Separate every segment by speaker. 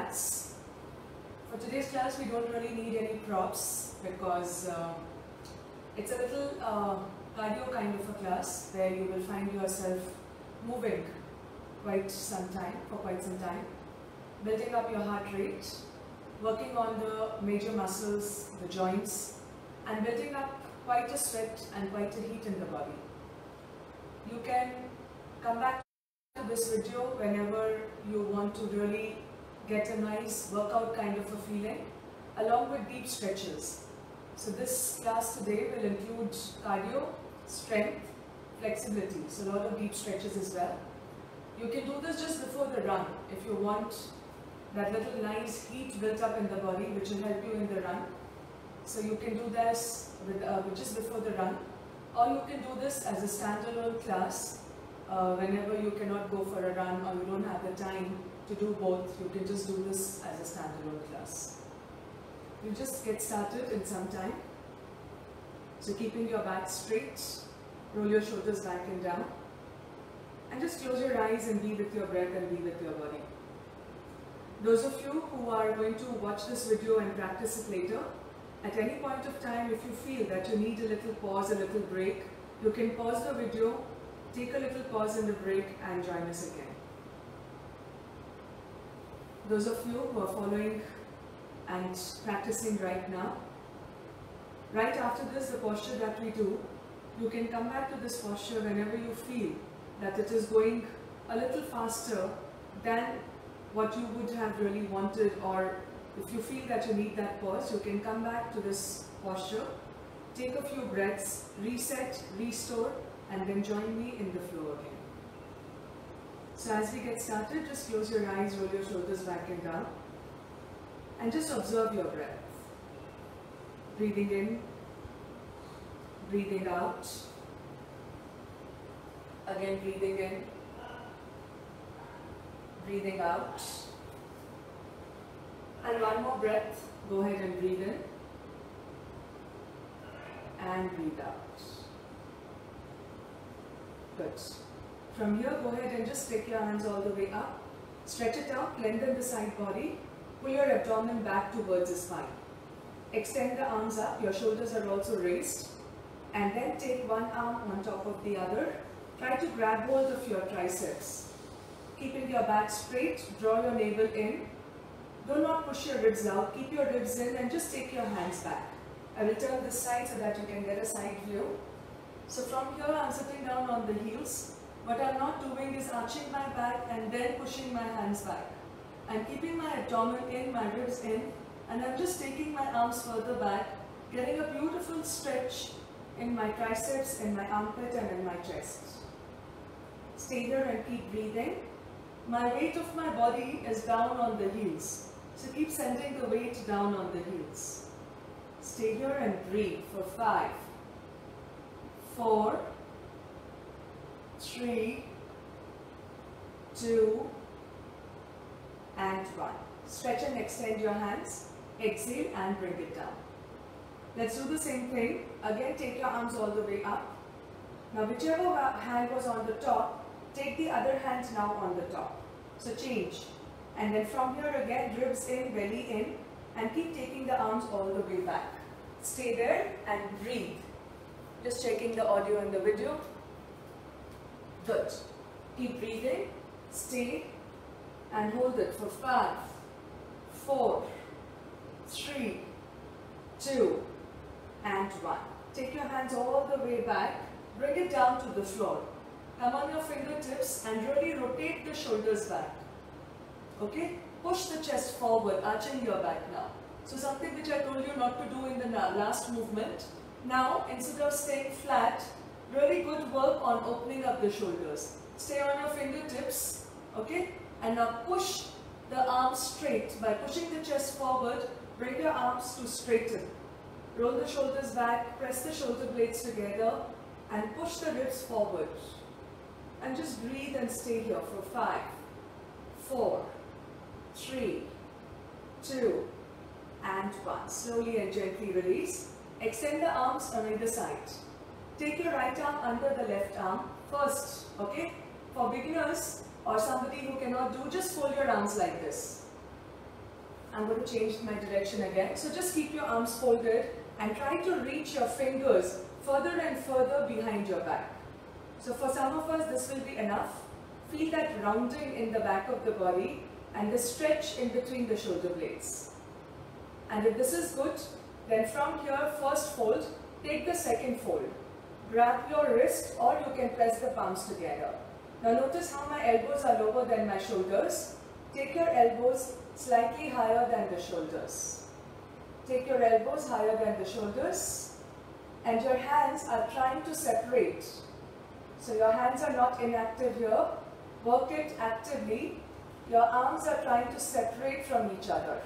Speaker 1: mats. For today's class, we don't really need any props because it's a little cardio kind of a class where you will find yourself moving for quite some time, building up your heart rate, working on the major muscles, the joints, and building up quite a sweat and quite a heat in the body. You can come back to this video whenever you want to really get a nice workout kind of a feeling, along with deep stretches. So this class today will include cardio, strength, flexibility, so a lot of deep stretches as well. You can do this just before the run if you want that little nice heat built up in the body, which will help you in the run. So you can do this with, just before the run, or you can do this as a standalone class whenever you cannot go for a run or you don't have the time to do both. You can just do this as a standalone class. You just get started in some time. So keeping your back straight, roll your shoulders back and down, and just close your eyes and be with your breath and be with your body. Those of you who are going to watch this video and practice it later, at any point of time, if you feel that you need a little pause, a little break, you can pause the video, take a little pause in the break and join us again. Those of you who are following and practicing right now, right after this, the posture that we do, you can come back to this posture whenever you feel that it is going a little faster than what you would have really wanted, or if you feel that you need that pause, you can come back to this posture, take a few breaths, reset, restore, and then join me in the flow again. So as we get started, just close your eyes, roll your shoulders back and down, and just observe your breath. Breathing in, breathing out, again breathing in, breathing out, and one more breath. Go ahead and breathe in and breathe out. Good. From here, go ahead and just take your hands all the way up, stretch it out, lengthen the side body, pull your abdomen back towards the spine. Extend the arms up, your shoulders are also raised, and then take one arm on top of the other. Try to grab hold of your triceps. Keeping your back straight, draw your navel in. Do not push your ribs out, keep your ribs in and just take your hands back. I will turn this side so that you can get a side view. So from here, I'm sitting down on the heels. What I'm not doing is arching my back and then pushing my hands back. I'm keeping my abdomen in, my ribs in, and I'm just taking my arms further back, getting a beautiful stretch in my triceps, in my armpit and in my chest. Stay here and keep breathing. My weight of my body is down on the heels, so keep sending the weight down on the heels. Stay here and breathe for 5, 4, 3, 2, and 1. Stretch and extend your hands. Exhale and bring it down. Let's do the same thing. Again, take your arms all the way up. Now, whichever hand was on the top, take the other hand now on the top. So change. And then from here again, ribs in, belly in, and keep taking the arms all the way back. Stay there and breathe. Just checking the audio and the video. Good. Keep breathing. Stay and hold it for 5, 4, 3, 2, and 1. Take your hands all the way back. Bring it down to the floor. Come on your fingertips and really rotate the shoulders back. Okay? Push the chest forward, arching your back now. So something which I told you not to do in the last movement. Now, instead of staying flat, really good work on opening up the shoulders. Stay on your fingertips. Okay? And now push the arms straight. By pushing the chest forward, bring your arms to straighten. Roll the shoulders back, press the shoulder blades together, and push the ribs forward. And just breathe and stay here for 5, 4, 3, 2, and 1. Slowly and gently release. Extend the arms on either side. Take your right arm under the left arm first, okay? For beginners or somebody who cannot do, just fold your arms like this. I'm going to change my direction again. So just keep your arms folded and try to reach your fingers further and further behind your back. So for some of us, this will be enough. Feel that rounding in the back of the body and the stretch in between the shoulder blades. And if this is good, then from here, first fold, take the second fold. Grab your wrist or you can press the palms together. Now notice how my elbows are lower than my shoulders. Take your elbows slightly higher than the shoulders. Take your elbows higher than the shoulders and your hands are trying to separate. So your hands are not inactive here. Work it actively. Your arms are trying to separate from each other.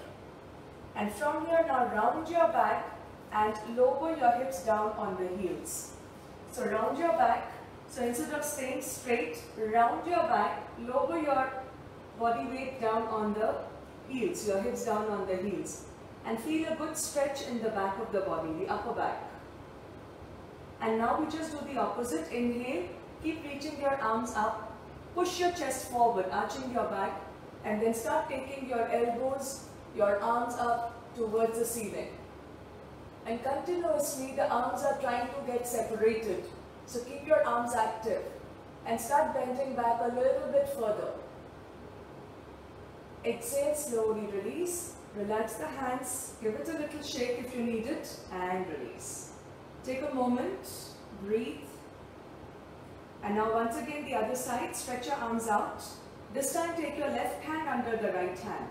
Speaker 1: And from here now round your back and lower your hips down on the heels. So round your back. So instead of staying straight, round your back, lower your body weight down on the heels, your hips down on the heels. And feel a good stretch in the back of the body, the upper back. And now we just do the opposite. Inhale, keep reaching your arms up, push your chest forward, arching your back, and then start taking your elbows, your arms up towards the ceiling. And continuously the arms are trying to get separated. So keep your arms active and start bending back a little bit further. Exhale, slowly release. Relax the hands, give it a little shake if you need it, and release. Take a moment, breathe. And now once again the other side, stretch your arms out. This time take your left hand under the right hand.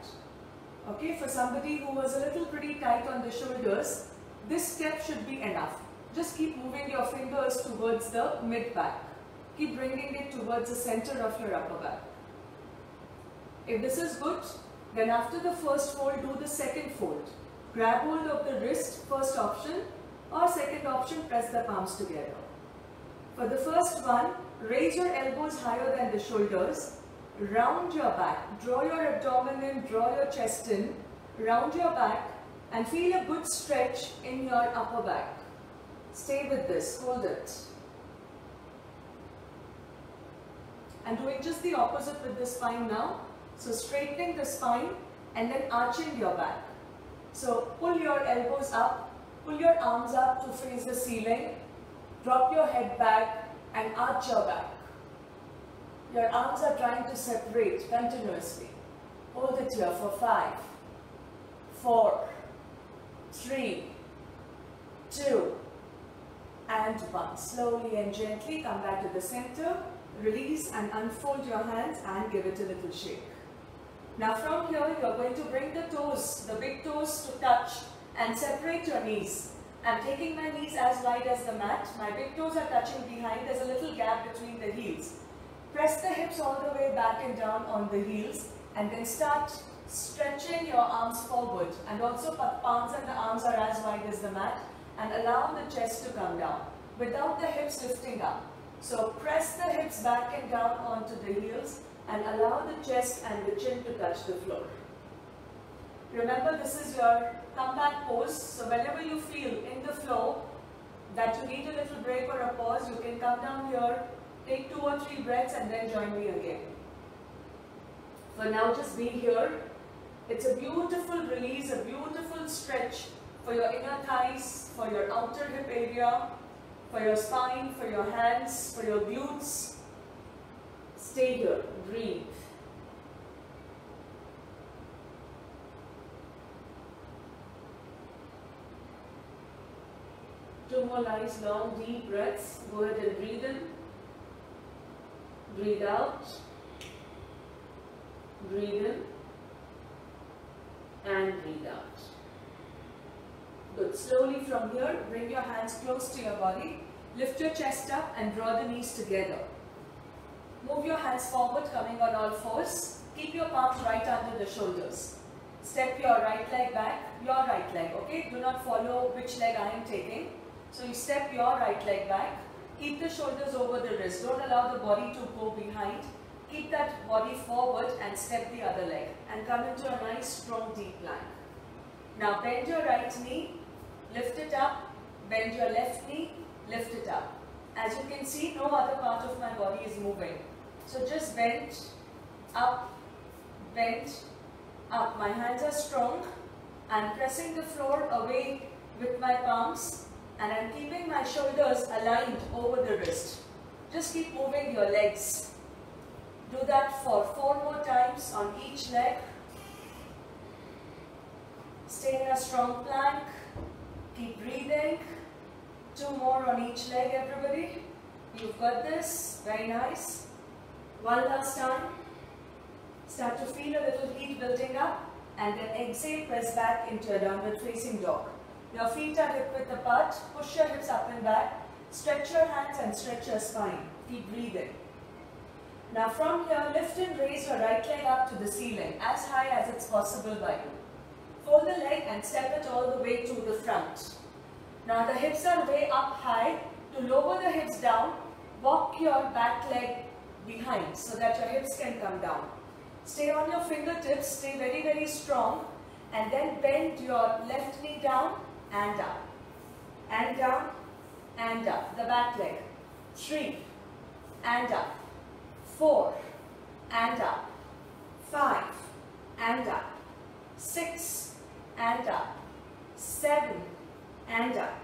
Speaker 1: Okay, for somebody who was a little pretty tight on the shoulders, this step should be enough. Just keep moving your fingers towards the mid-back. Keep bringing it towards the center of your upper back. If this is good, then after the first fold, do the second fold. Grab hold of the wrist, first option, or second option, press the palms together. For the first one, raise your elbows higher than the shoulders, round your back, draw your abdomen in, draw your chest in, round your back, and feel a good stretch in your upper back. Stay with this, hold it. And doing just the opposite with the spine now. So straightening the spine and then arching your back. So pull your elbows up, pull your arms up to face the ceiling, drop your head back and arch your back. Your arms are trying to separate continuously. Hold it here for 5, 4, 3, 2, and 1. Slowly and gently come back to the center, release and unfold your hands and give it a little shake. Now from here, you are going to bring the toes, the big toes to touch and separate your knees. I'm taking my knees as wide as the mat. My big toes are touching behind. There's a little gap between the heels. Press the hips all the way back and down on the heels and then start stretching your arms forward. And also palms and the arms are as wide as the mat and allow the chest to come down without the hips lifting up. So press the hips back and down onto the heels and allow the chest and the chin to touch the floor. Remember, this is your comeback pose. So whenever you feel in the flow that you need a little break or a pause, you can come down here, take 2 or 3 breaths and then join me again. For now, just be here. It's a beautiful release, a beautiful stretch for your inner thighs, for your outer hip area, for your spine, for your hands, for your glutes. Stay here, breathe. Two more nice long deep breaths. Go ahead and breathe in. Breathe out. Breathe in. And breathe out. Good. Slowly from here, bring your hands close to your body. Lift your chest up and draw the knees together. Move your hands forward, coming on all fours. Keep your palms right under the shoulders. Step your right leg back, your right leg, okay? Do not follow which leg I am taking. So you step your right leg back. Keep the shoulders over the wrist. Don't allow the body to go behind. Keep that body forward and step the other leg. And come into a nice, strong, deep plank. Now bend your right knee, lift it up. Bend your left knee, lift it up. As you can see, no other part of my body is moving. So just bend, up, up. My hands are strong. I'm pressing the floor away with my palms and I'm keeping my shoulders aligned over the wrist. Just keep moving your legs. Do that for 4 more times on each leg. Stay in a strong plank. Keep breathing. 2 more on each leg, everybody. You've got this. Very nice. One last time. Start to feel a little heat building up. And then exhale, press back into a downward facing dog. Your feet are hip width apart. Push your hips up and back. Stretch your hands and stretch your spine. Keep breathing. Now from here, lift and raise your right leg up to the ceiling, as high as it's possible by you. Fold the leg and step it all the way to the front. Now the hips are way up high. To lower the hips down, walk your back leg behind so that your hips can come down. Stay on your fingertips, stay very, very strong, and then bend your left knee down and up, and down, and up. The back leg. 3, and up. 4, and up. 5, and up. 6, and up. 7, and up.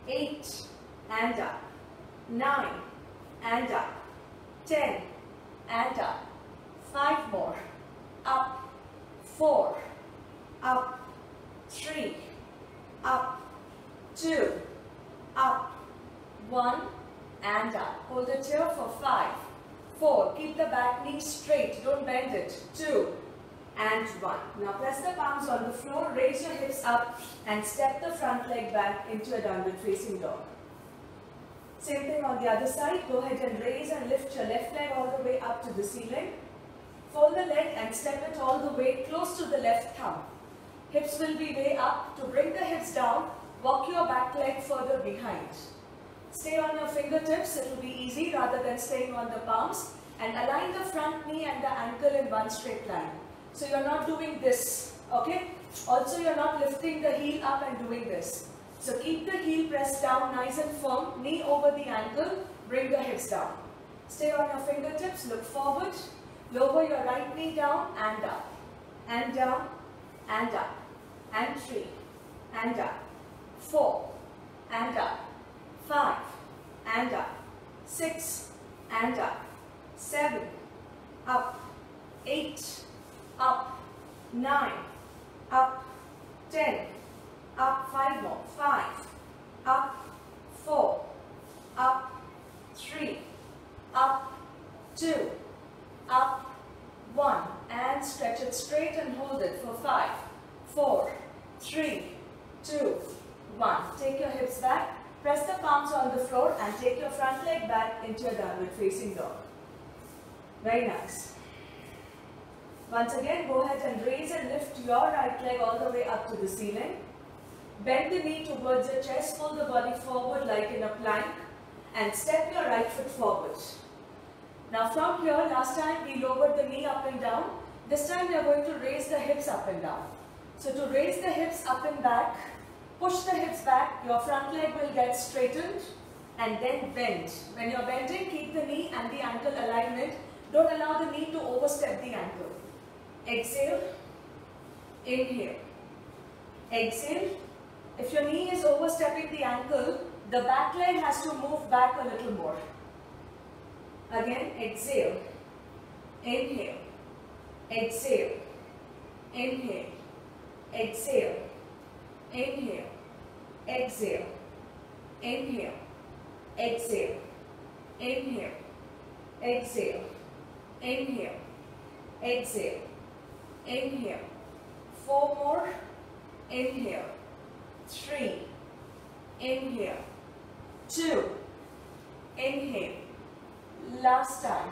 Speaker 1: 8, and up. 9, and up. 10, and up. 5 more. Up. 4, up. 3, up. 2, up. 1, and up. Hold it here for 5, 4. Keep the back knee straight. Don't bend it. 2, and 1. Now press the palms on the floor. Raise your hips up and step the front leg back into a downward facing dog. Same thing on the other side. Go ahead and raise and lift your left leg all the way up to the ceiling. Fold the leg and step it all the way close to the left thumb. Hips will be way up. To bring the hips down, walk your back leg further behind. Stay on your fingertips, it will be easy rather than staying on the palms. And align the front knee and the ankle in one straight line. So you're not doing this, okay? Also you're not lifting the heel up and doing this. So keep the heel pressed down nice and firm, knee over the ankle, bring the hips down. Stay on your fingertips, look forward. Lower your right knee down and up, and down, and up, and 3, and up, 4, and up, 5, and up, 6, and up, 7, up, 8, up, 9, up, 10, up, 5 more, 5, up, 4, up, 3, up, 2, up, 1, and stretch it straight and hold it for 5, 4, 3, 2, 1. Take your hips back, press the palms on the floor and take your front leg back into a downward facing dog. Very nice. Once again, go ahead and raise and lift your right leg all the way up to the ceiling. Bend the knee towards your chest, pull the body forward like in a plank and step your right foot forward. Now from here, last time we lowered the knee up and down. This time we are going to raise the hips up and down. So to raise the hips up and back, push the hips back, your front leg will get straightened and then bend. When you're bending, keep the knee and the ankle alignment. Don't allow the knee to overstep the ankle. Exhale, inhale, exhale. If your knee is overstepping the ankle, the back leg has to move back a little more. Again, exhale, inhale, exhale, inhale, exhale, inhale, exhale, inhale, exhale, inhale, exhale, inhale, exhale, inhale. 4 more, inhale, 3, inhale, 2, inhale. Last time.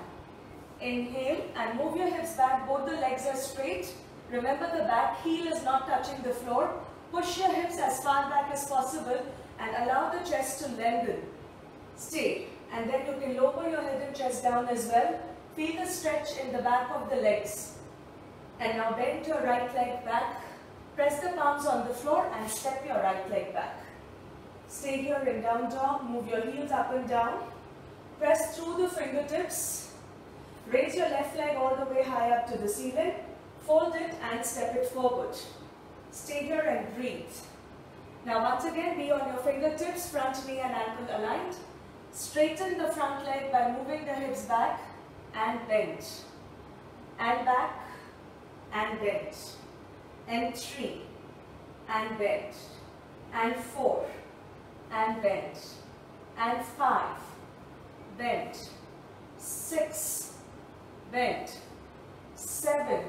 Speaker 1: Inhale and move your hips back. Both the legs are straight. Remember, the back heel is not touching the floor. Push your hips as far back as possible and allow the chest to lengthen. Stay. And then you can lower your head and chest down as well. Feel the stretch in the back of the legs. And now bend your right leg back. Press the palms on the floor and step your right leg back. Stay here in down dog. Move your heels up and down. Press through the fingertips. Raise your left leg all the way high up to the ceiling. Fold it and step it forward. Stay here and breathe. Now once again, be on your fingertips, front knee and ankle aligned. Straighten the front leg by moving the hips back and bend. And back and bend. And 3 and bend. And 4 and bend. And 5, bend. 6, bend. 7,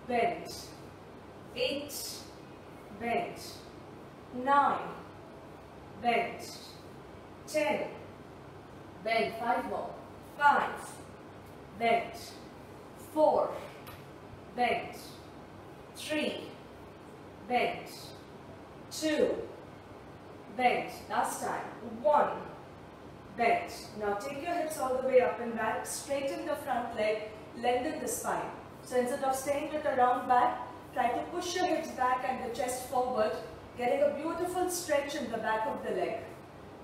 Speaker 1: bend. 8, bend. 9, bend. 10, bend. 5 more. 5, bend. 4, bend. 3, bend. 2, bend. Last time. 1, bend. Now take your hips all the way up and back. Straighten the front leg. Lengthen the spine. So instead of staying with a round back, try to push your hips back and the chest forward, getting a beautiful stretch in the back of the leg.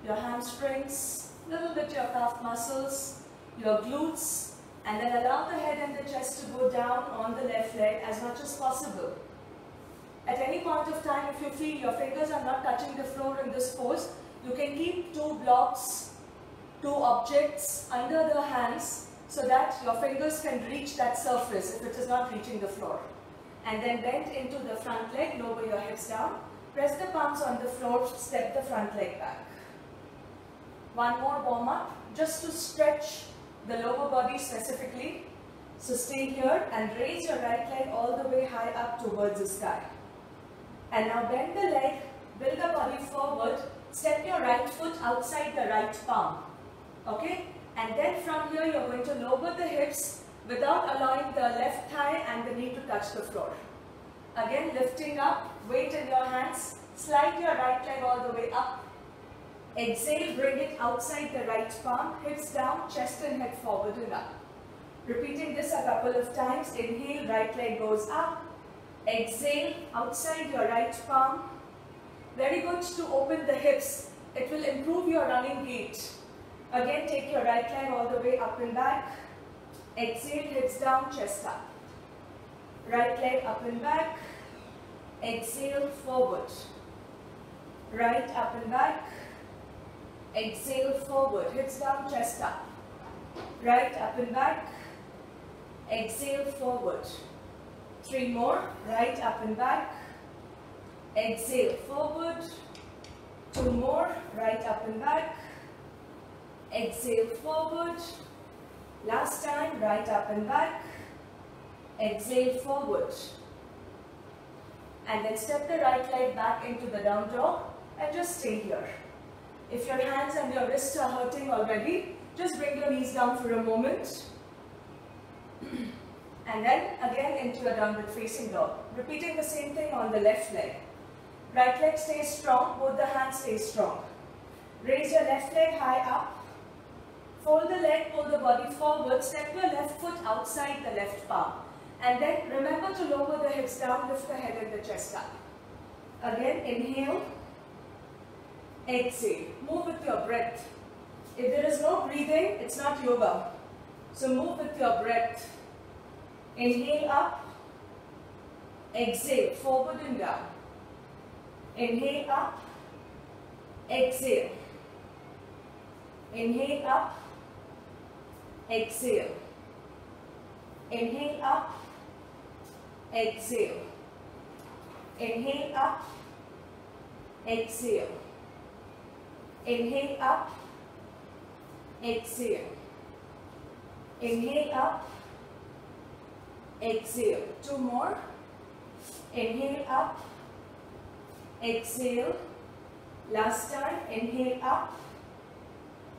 Speaker 1: Your hamstrings, little bit your calf muscles, your glutes, and then allow the head and the chest to go down on the left leg as much as possible. At any point of time, if you feel your fingers are not touching the floor in this pose, you can keep 2 blocks, 2 objects under the hands so that your fingers can reach that surface if it is not reaching the floor. And then bend into the front leg, lower your hips down, press the palms on the floor, step the front leg back. One more warm up, just to stretch the lower body specifically. So stay here and raise your right leg all the way high up towards the sky. And now bend the leg, build the body forward, step your right foot outside the right palm. Okay? And then from here you're going to lower the hips without allowing the left thigh and the knee to touch the floor. Again, lifting up, weight in your hands, slide your right leg all the way up. Exhale, bring it outside the right palm, hips down, chest and head forward and up. Repeating this a couple of times. Inhale, right leg goes up. Exhale, outside your right palm. Very good to open the hips. It will improve your running gait. Again, take your right leg all the way up and back. Exhale, hips down, chest up. Right leg up and back. Exhale, forward. Right up and back. Exhale, forward. Hips down, chest up. Right up and back. Exhale, forward. 3 more. Right up and back. Exhale, forward. 2 more. Right up and back. Exhale, forward. Last time, right up and back. Exhale, forward. And then step the right leg back into the down dog and just stay here. If your hands and your wrists are hurting already, just bring your knees down for a moment. And then again into a downward facing dog. Repeating the same thing on the left leg. Right leg stays strong, both the hands stay strong. Raise your left leg high up. Fold the leg, pull the body forward, step your left foot outside the left palm. And then remember to lower the hips down, lift the head and the chest up. Again, inhale. Exhale. Move with your breath. If there is no breathing, it's not yoga. So move with your breath. Inhale up. Exhale. Forward and down. Inhale up. Exhale. Inhale up. Exhale. Inhale up. Exhale. Inhale up. Exhale. Inhale up. Exhale. Inhale up. Exhale. 2 more. Inhale up. Exhale. Last time. Inhale up.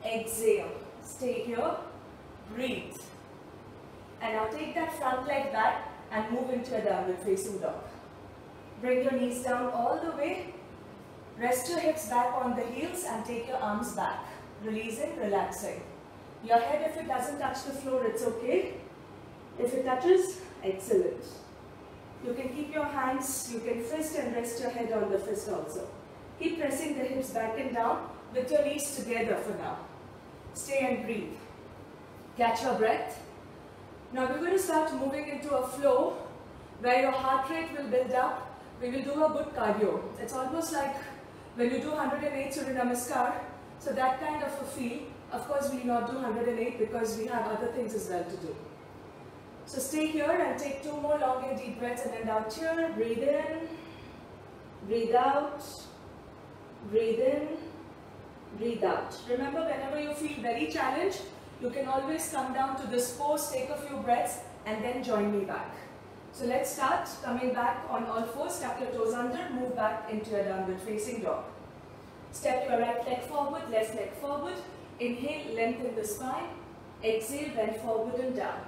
Speaker 1: Exhale. Stay here. Breathe. And now take that front leg back and move into a downward facing dog. Bring your knees down all the way. Rest your hips back on the heels and take your arms back. Releasing, relaxing. Your head, if it doesn't touch the floor, it's okay. If it touches, excellent. You can keep your hands, you can fist and rest your head on the fist also. Keep pressing the hips back and down with your knees together for now. Stay and breathe. Catch your breath. Now we're going to start moving into a flow where your heart rate will build up. We will do a good cardio. It's almost like when you do 108 Surya Namaskar, so that kind of a feel. Of course, we will not do 108 because we have other things as well to do. So stay here and take 2 more long and deep breaths and then out here. Breathe in, breathe out, breathe in, breathe out. Remember, whenever you feel very challenged, you can always come down to this pose, take a few breaths and then join me back. So let's start coming back on all fours, tuck your toes under, move back into your downward facing dog. Step your right leg forward, left leg forward. Inhale, lengthen the spine. Exhale, bend forward and down.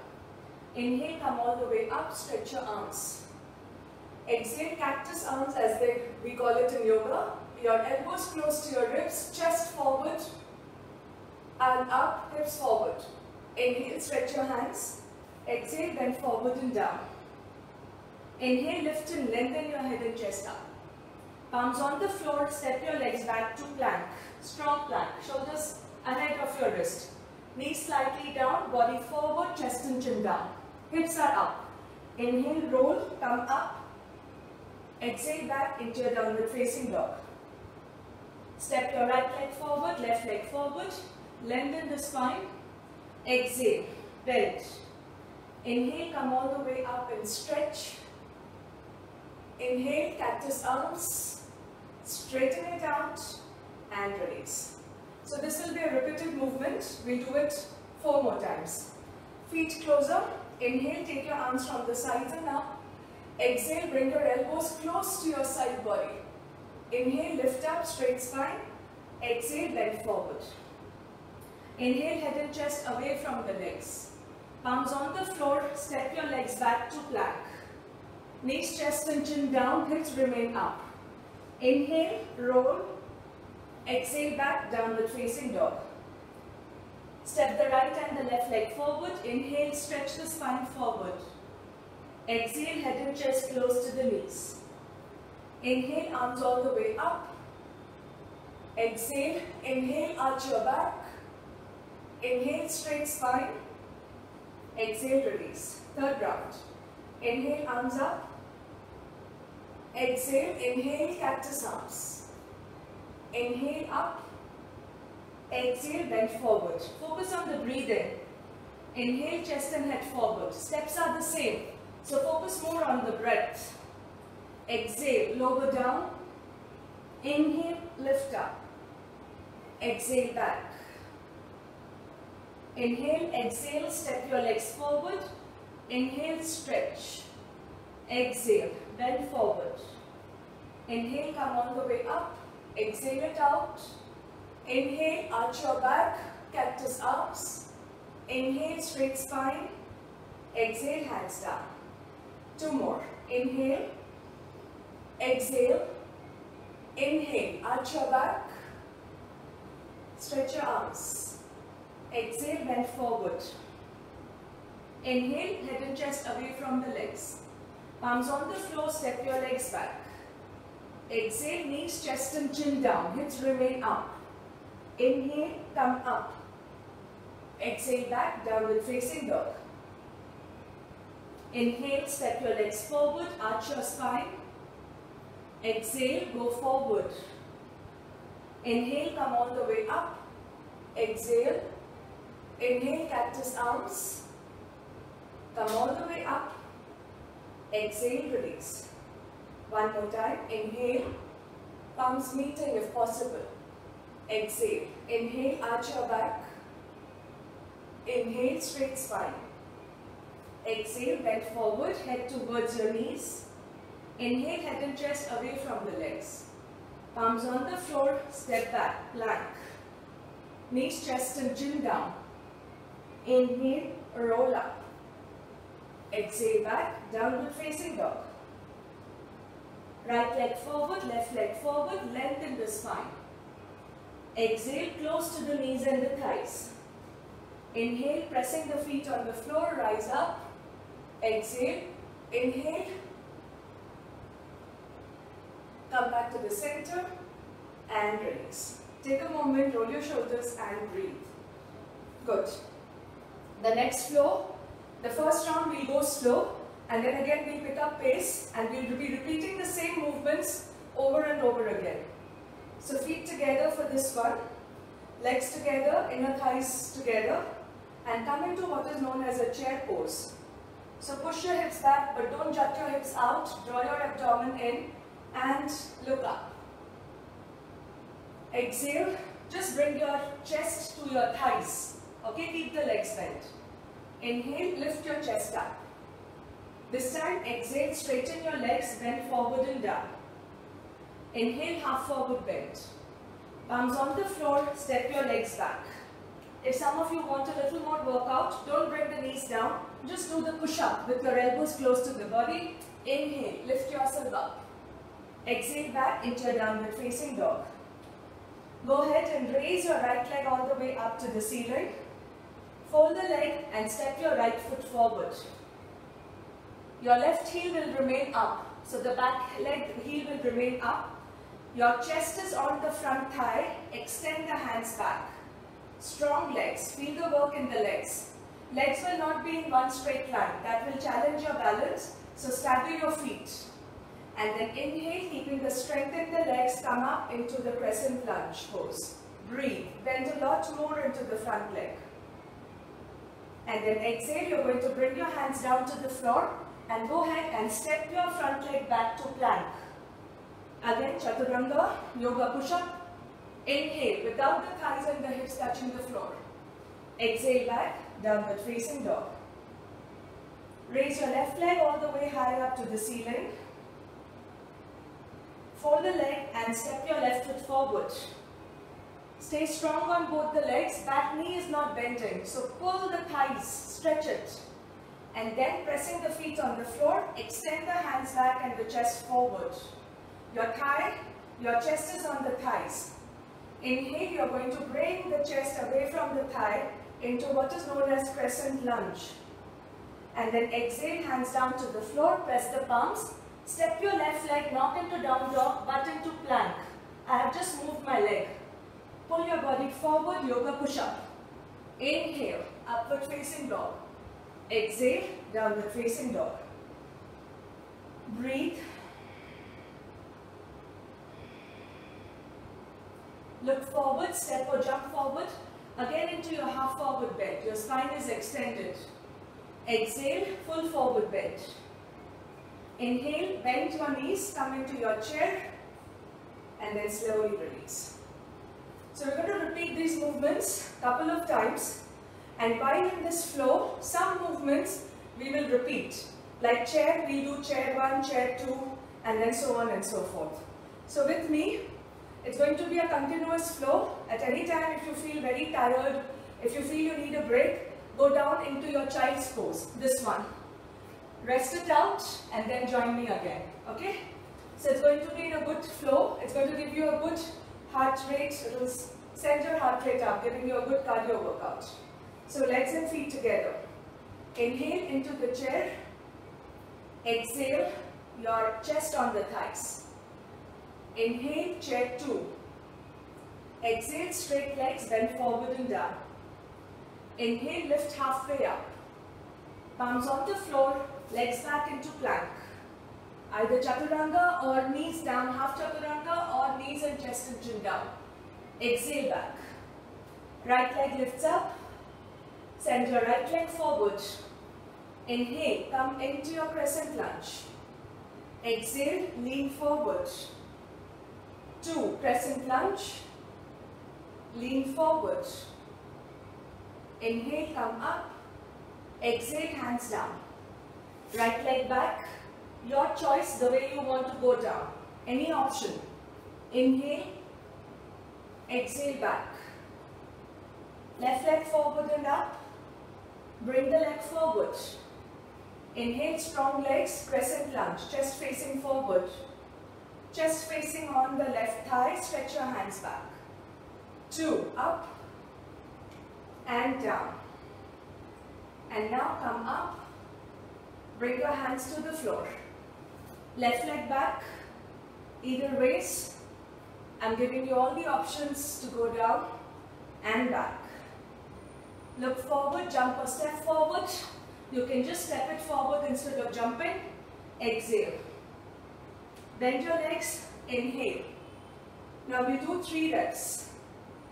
Speaker 1: Inhale, come all the way up, stretch your arms. Exhale, cactus arms as we call it in yoga. Your elbows close to your ribs, chest forward and up, hips forward. Inhale, stretch your hands. Exhale, bend forward and down. Inhale, lift and lengthen your head and chest up. Palms on the floor, step your legs back to plank. Strong plank, shoulders ahead of your wrist. Knees slightly down, body forward, chest and chin down. Hips are up. Inhale, roll, come up. Exhale, back into your downward facing dog. Step your right leg forward, left leg forward. Lengthen the spine. Exhale, bend. Inhale, come all the way up and stretch. Inhale, cactus arms. Straighten it out and release. So this will be a repetitive movement. We'll do it 4 more times. Feet closer. Inhale, take your arms from the sides and up. Exhale, bring your elbows close to your side body. Inhale, lift up, straight spine. Exhale, bend forward. Inhale, head and chest away from the legs. Palms on the floor, step your legs back to plank. Knees, chest and chin down, hips remain up. Inhale, roll. Exhale, back, downward facing dog. Step the right and the left leg forward. Inhale, stretch the spine forward. Exhale, head and chest close to the knees. Inhale, arms all the way up. Exhale, inhale, arch your back. Inhale, straight spine. Exhale, release. Third round. Inhale, arms up. Exhale, inhale, cactus arms. Inhale, up. Exhale, bend forward. Focus on the breathing. Inhale, chest and head forward. Steps are the same, so focus more on the breath. Exhale, lower down. Inhale, lift up. Exhale, back. Inhale, exhale, step your legs forward. Inhale, stretch. Exhale, bend forward. Inhale, come all the way up. Exhale it out. Inhale, arch your back, cactus arms. Inhale, straight spine. Exhale, hands down. 2 more. Inhale. Exhale. Inhale, arch your back. Stretch your arms. Exhale, bend forward. Inhale, head and chest away from the legs. Palms on the floor, step your legs back. Exhale, knees, chest and chin down. Hips remain up. Inhale, come up. Exhale, back, downward facing dog. Inhale, step your legs forward, arch your spine. Exhale, go forward. Inhale, come all the way up. Exhale. Inhale, cactus arms. Come all the way up. Exhale, release. 1 more time. Inhale. Palms meeting if possible. Exhale. Inhale, arch your back. Inhale, straight spine. Exhale, bend forward, head towards your knees. Inhale, head and chest away from the legs. Palms on the floor, step back, plank. Knees, chest and chin down. Inhale, roll up. Exhale, back, downward facing dog. Right leg forward, left leg forward, lengthen the spine. Exhale, close to the knees and the thighs. Inhale, pressing the feet on the floor, rise up. Exhale, inhale. Come back to the center and release. Take a moment, roll your shoulders and breathe. Good. The next flow, the first round we'll go slow. And then again we'll pick up pace and we'll be repeating the same movements over and over again. So feet together for this one, legs together, inner thighs together, and come into what is known as a chair pose. So push your hips back, but don't jut your hips out. Draw your abdomen in and look up. Exhale, just bring your chest to your thighs. Okay, keep the legs bent. Inhale, lift your chest up. This time, exhale, straighten your legs, bend forward and down. Inhale, half forward bend. Palms on the floor, step your legs back. If some of you want a little more workout, don't bring the knees down. Just do the push-up with your elbows close to the body. Inhale, lift yourself up. Exhale back into your downward facing dog. Go ahead and raise your right leg all the way up to the ceiling. Fold the leg and step your right foot forward. Your left heel will remain up. So the back leg heel will remain up. Your chest is on the front thigh. Extend the hands back. Strong legs. Feel the work in the legs. Legs will not be in one straight line. That will challenge your balance. So stagger your feet. And then inhale, keeping the strength in the legs, come up into the crescent lunge pose. Breathe. Bend a lot more into the front leg. And then exhale, you're going to bring your hands down to the floor and go ahead and step your front leg back to plank. Again, Chaturanga, yoga push-up. Inhale, without the thighs and the hips touching the floor. Exhale back, downward facing dog. Raise your left leg all the way high up to the ceiling. Fold the leg and step your left foot forward. Stay strong on both the legs. Back knee is not bending. So pull the thighs, stretch it. And then pressing the feet on the floor, extend the hands back and the chest forward. Your chest is on the thighs. Inhale, you are going to bring the chest away from the thigh into what is known as crescent lunge. And then exhale, hands down to the floor, press the palms. Step your left leg, not into down dog, but into plank. I have just moved my leg. Pull your body forward, yoga push-up. Inhale, upward facing dog. Exhale, downward facing dog. Breathe. Look forward, step or jump forward. Again into your half forward bend. Your spine is extended. Exhale, full forward bend. Inhale, bend your knees, come into your chair, and then slowly release. So we're going to repeat these movements a couple of times. And while in this flow, some movements we will repeat. Like chair, we do chair 1, chair 2, and then so on and so forth. So with me, it's going to be a continuous flow. At any time, if you feel very tired, if you feel you need a break, go down into your child's pose, this one. Rest it out and then join me again, okay? So it's going to be in a good flow. It's going to give you a good heart rate. It will send your heart rate up, giving you a good cardio workout. So legs and feet together. Inhale into the chair. Exhale, your chest on the thighs. Inhale, chair 2. Exhale, straight legs, bend forward and down. Inhale, lift halfway up. Palms on the floor, legs back into plank. Either Chaturanga or knees down, half Chaturanga, or knees and chest and chin down. Exhale back. Right leg lifts up. Send your right leg forward. Inhale, come into your crescent lunge. Exhale, lean forward. 2, crescent lunge. Lean forward. Inhale, come up. Exhale, hands down. Right leg back. Your choice, the way you want to go down. Any option. Inhale. Exhale back. Left leg forward and up. Bring the leg forward. Inhale, strong legs, crescent lunge. Chest facing forward. Chest facing on the left thigh. Stretch your hands back. 2, up and down. And now come up. Bring your hands to the floor. Left leg back. Either ways. I'm giving you all the options to go down and back. Look forward, jump a step forward. You can just step it forward instead of jumping. Exhale. Bend your legs. Inhale. Now we do 3 reps.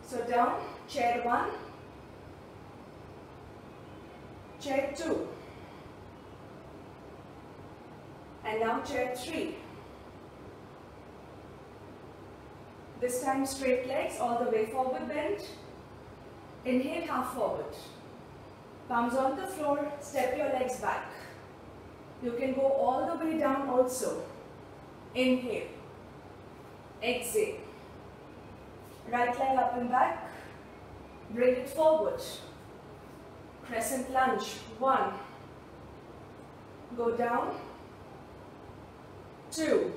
Speaker 1: So down, chair 1, chair 2, and now chair 3. This time straight legs all the way forward bend. Inhale, half forward. Palms on the floor, step your legs back. You can go all the way down also. Inhale. Exhale. Right leg up and back. Bring it forward. Crescent lunge. 1. Go down. 2.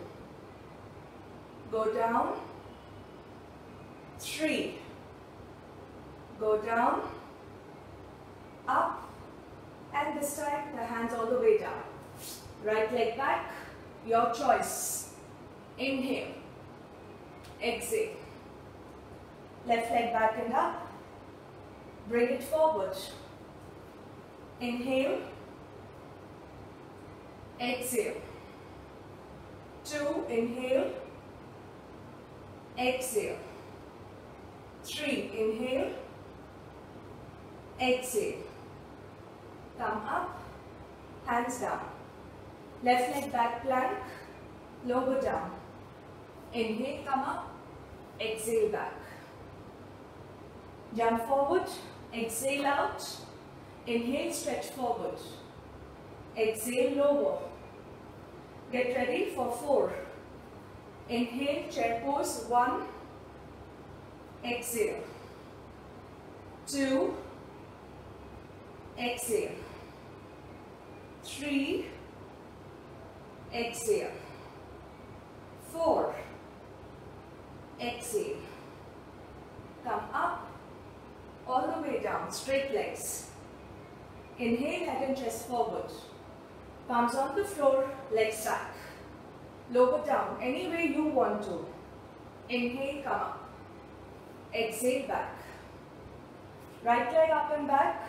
Speaker 1: Go down. 3. Go down. Up. And this time the hands all the way down. Right leg back. Your choice. Inhale. Exhale. Left leg back and up. Bring it forward. Inhale. Exhale. 2. Inhale. Exhale. 3. Inhale. Exhale. Come up. Hands down. Left leg back plank. Lower down. Inhale, come up. Exhale back. Jump forward. Exhale out. Inhale, stretch forward. Exhale, lower. Get ready for 4. Inhale, chair pose. 1. Exhale. 2. Exhale. 3. Exhale. 4. Exhale. Come up, all the way down, straight legs. Inhale, head and chest forward. Palms on the floor, legs back. Lower down, any way you want to. Inhale, come up. Exhale, back. Right leg up and back.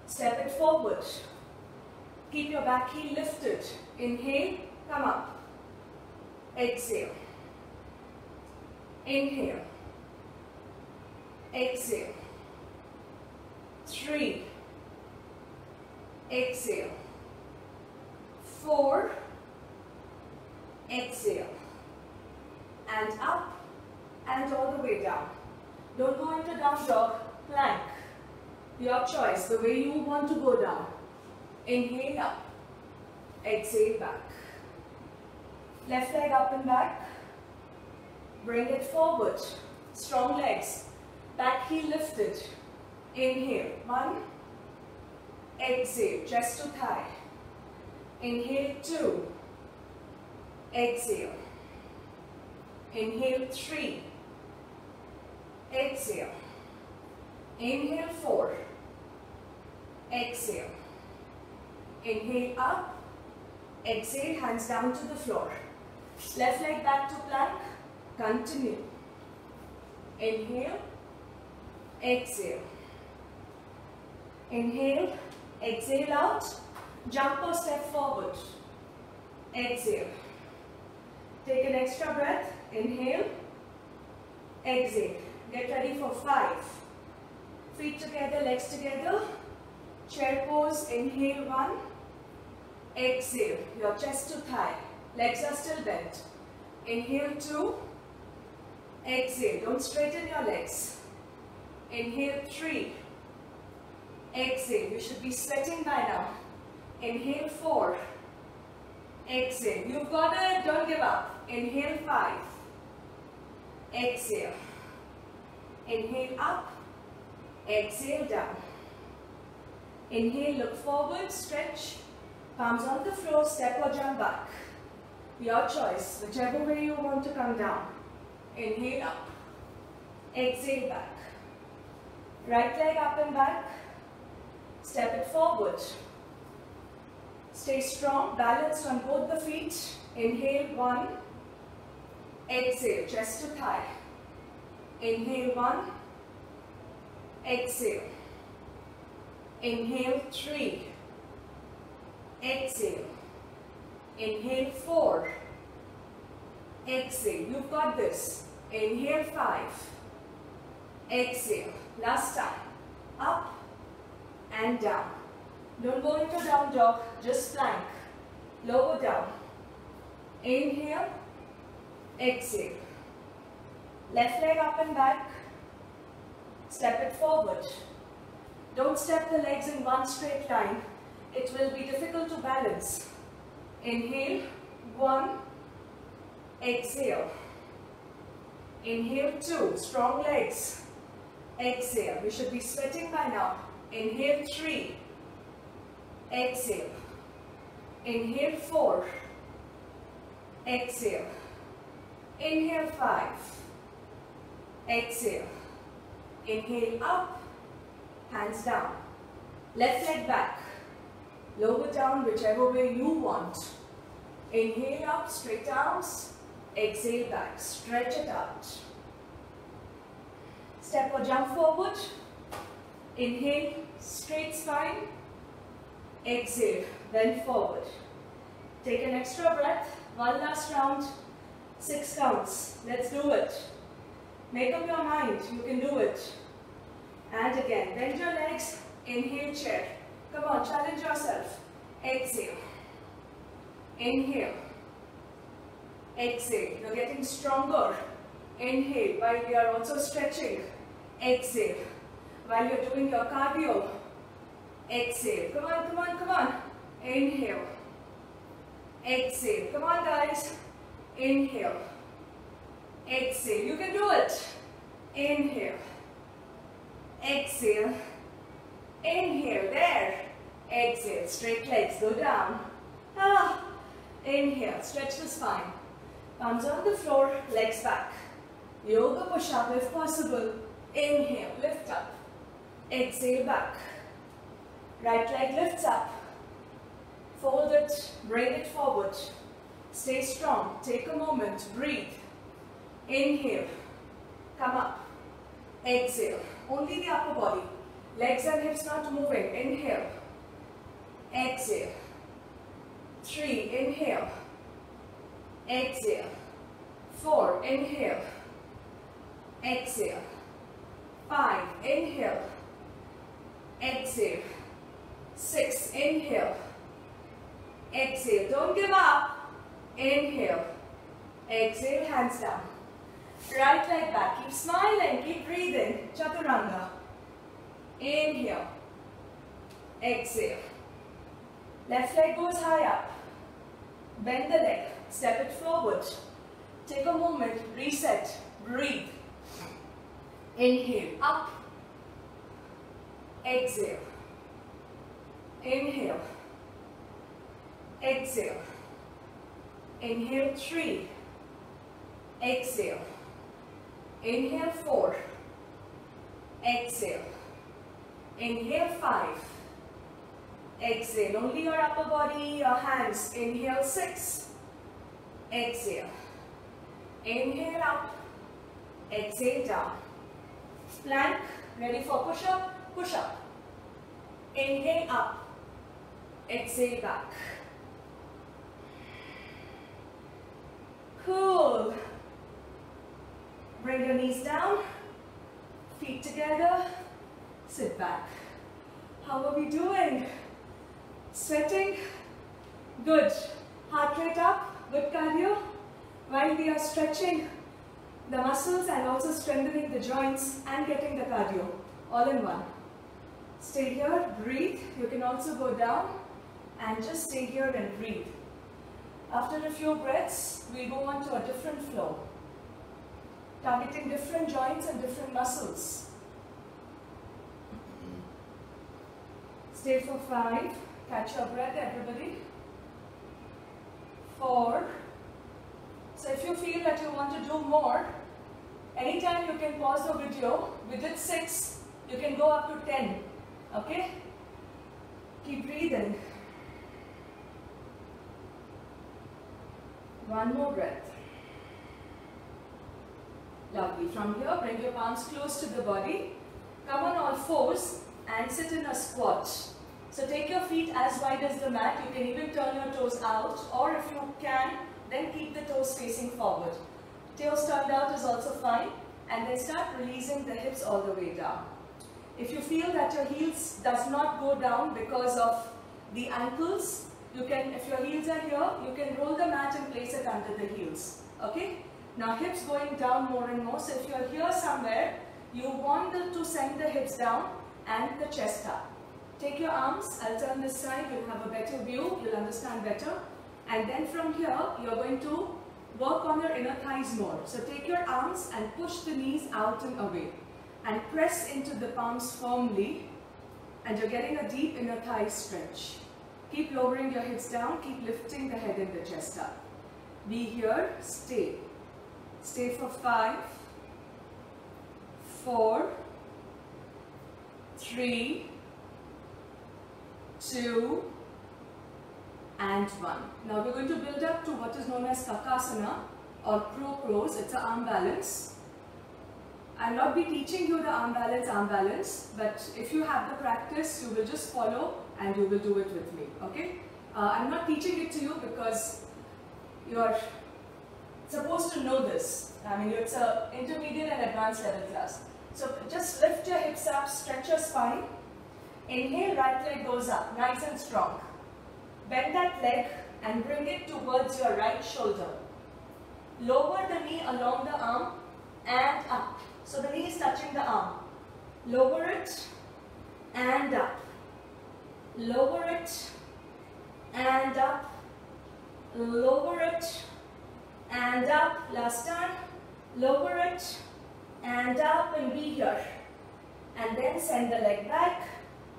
Speaker 1: Step it forward. Keep your back heel lifted. Inhale, come up. Exhale. Inhale. Exhale. 3. Exhale. 4. Exhale. And up and all the way down. Don't go into down dog, plank. Your choice, the way you want to go down. Inhale up. Exhale back. Left leg up and back. Bring it forward. Strong legs. Back heel lifted. Inhale. 1. Exhale. Chest to thigh. Inhale. 2. Exhale. Inhale. 3. Exhale. Inhale. 4. Exhale. Inhale up. Exhale. Hands down to the floor. Left leg back to plank. Continue. Inhale. Exhale. Inhale. Exhale out. Jump or step forward. Exhale. Take an extra breath. Inhale. Exhale. Get ready for 5. Feet together, legs together. Chair pose. Inhale 1. Exhale. Your chest to thigh. Legs are still bent. Inhale 2. Exhale. Don't straighten your legs. Inhale 3. Exhale. You should be sweating by now. Inhale 4. Exhale. You've got it. Don't give up. Inhale 5. Exhale. Inhale up. Exhale down. Inhale, look forward, stretch. Palms on the floor, step or jump back. Your choice, whichever way you want to come down. Inhale up. Exhale back. Right leg up and back. Step it forward. Stay strong, balanced on both the feet. Inhale 1. Exhale, chest to thigh. Inhale 1. Exhale. Inhale 3. exhale. Inhale 4, exhale. You've got this. Inhale 5, exhale. Last time. Up and down. Don't go into down dog, just plank. Lower down. Inhale, exhale. Left leg up and back. Step it forward. Don't step the legs in one straight line. It will be difficult to balance. Inhale, 1, exhale. Inhale 2, strong legs. Exhale, we should be sweating by now. Inhale 3, exhale. Inhale 4, exhale. Inhale 5, exhale. Inhale up, hands down. Left leg back. Lower down whichever way you want. Inhale up, straight arms. Exhale back, stretch it out. Step or jump forward. Inhale, straight spine. Exhale, bend forward. Take an extra breath. One last round. 6 counts. Let's do it. Make up your mind. You can do it. And again, bend your legs. Inhale, chair. Come on, challenge yourself. Exhale. Inhale. Exhale. You're getting stronger. Inhale while we are also stretching. Exhale. While you're doing your cardio. Exhale. Come on, come on, come on. Inhale. Exhale. Come on, guys. Inhale. Exhale. You can do it. Inhale. Exhale. Inhale. There. Exhale. Straight legs. Go down. Inhale. Stretch the spine. Palms on the floor. Legs back. Yoga push-up if possible. Inhale. Lift up. Exhale back. Right leg lifts up. Fold it. Bring it forward. Stay strong. Take a moment. Breathe. Inhale. Come up. Exhale. Only the upper body. Legs and hips not moving. Inhale. Exhale. 3. Inhale. Exhale. 4. Inhale. Exhale. 5. Inhale. Exhale. 6. Inhale. Exhale. Don't give up. Inhale. Exhale. Hands down. Right leg back. Keep smiling. Keep breathing. Chaturanga. Inhale. Exhale. Left leg goes high up. Bend the leg. Step it forward. Take a moment. Reset. Breathe. Inhale. Up. Exhale. Inhale. Exhale. Inhale 3. Exhale. Inhale 4. Exhale. Inhale 5. Exhale. Only your upper body, your hands. Inhale 6. Exhale. Inhale up. Exhale down. Plank. Ready for push-up? Push-up. Inhale up. Exhale back. Cool. Bring your knees down. Feet together. Sit back. How are we doing? Sweating? Good. Heart rate up. Good cardio. While we are stretching the muscles and also strengthening the joints and getting the cardio all in one. Stay here, breathe. You can also go down and just stay here and breathe. After a few breaths, we go on to a different flow, targeting different joints and different muscles. Stay for 5. Catch your breath, everybody. 4. So if you feel that you want to do more, anytime you can pause the video. We did 6, you can go up to 10. Okay? Keep breathing. 1 more breath. Lovely. From here, bring your palms close to the body. Come on all fours and sit in a squat. So take your feet as wide as the mat. You can even turn your toes out, or if you can, then keep the toes facing forward. Toes turned out is also fine, and then start releasing the hips all the way down. If you feel that your heels does not go down because of the ankles, you can, if your heels are here, you can roll the mat and place it under the heels. Okay? Now hips going down more and more. So if you're here somewhere, you want to send the hips down and the chest up. Take your arms, I'll turn this side, you'll have a better view, you'll understand better. And then from here, you're going to work on your inner thighs more. So take your arms and push the knees out and away. And press into the palms firmly. And you're getting a deep inner thigh stretch. Keep lowering your hips down, keep lifting the head and the chest up. Be here, stay. Stay for 5, 4, 3, 2, and 1. Now we're going to build up to what is known as Kakasana or crow pose. It's an arm balance. I'll not be teaching you the arm balance, but if you have the practice, you will just follow and you will do it with me, okay? I'm not teaching it to you because you're supposed to know this. I mean, it's an intermediate and advanced level class. So just lift your hips up, stretch your spine. Inhale, right leg goes up, nice and strong. Bend that leg and bring it towards your right shoulder. Lower the knee along the arm and up. So the knee is touching the arm. Lower it and up. Lower it and up. Lower it and up. Last time. Lower it and up and be here. And then send the leg back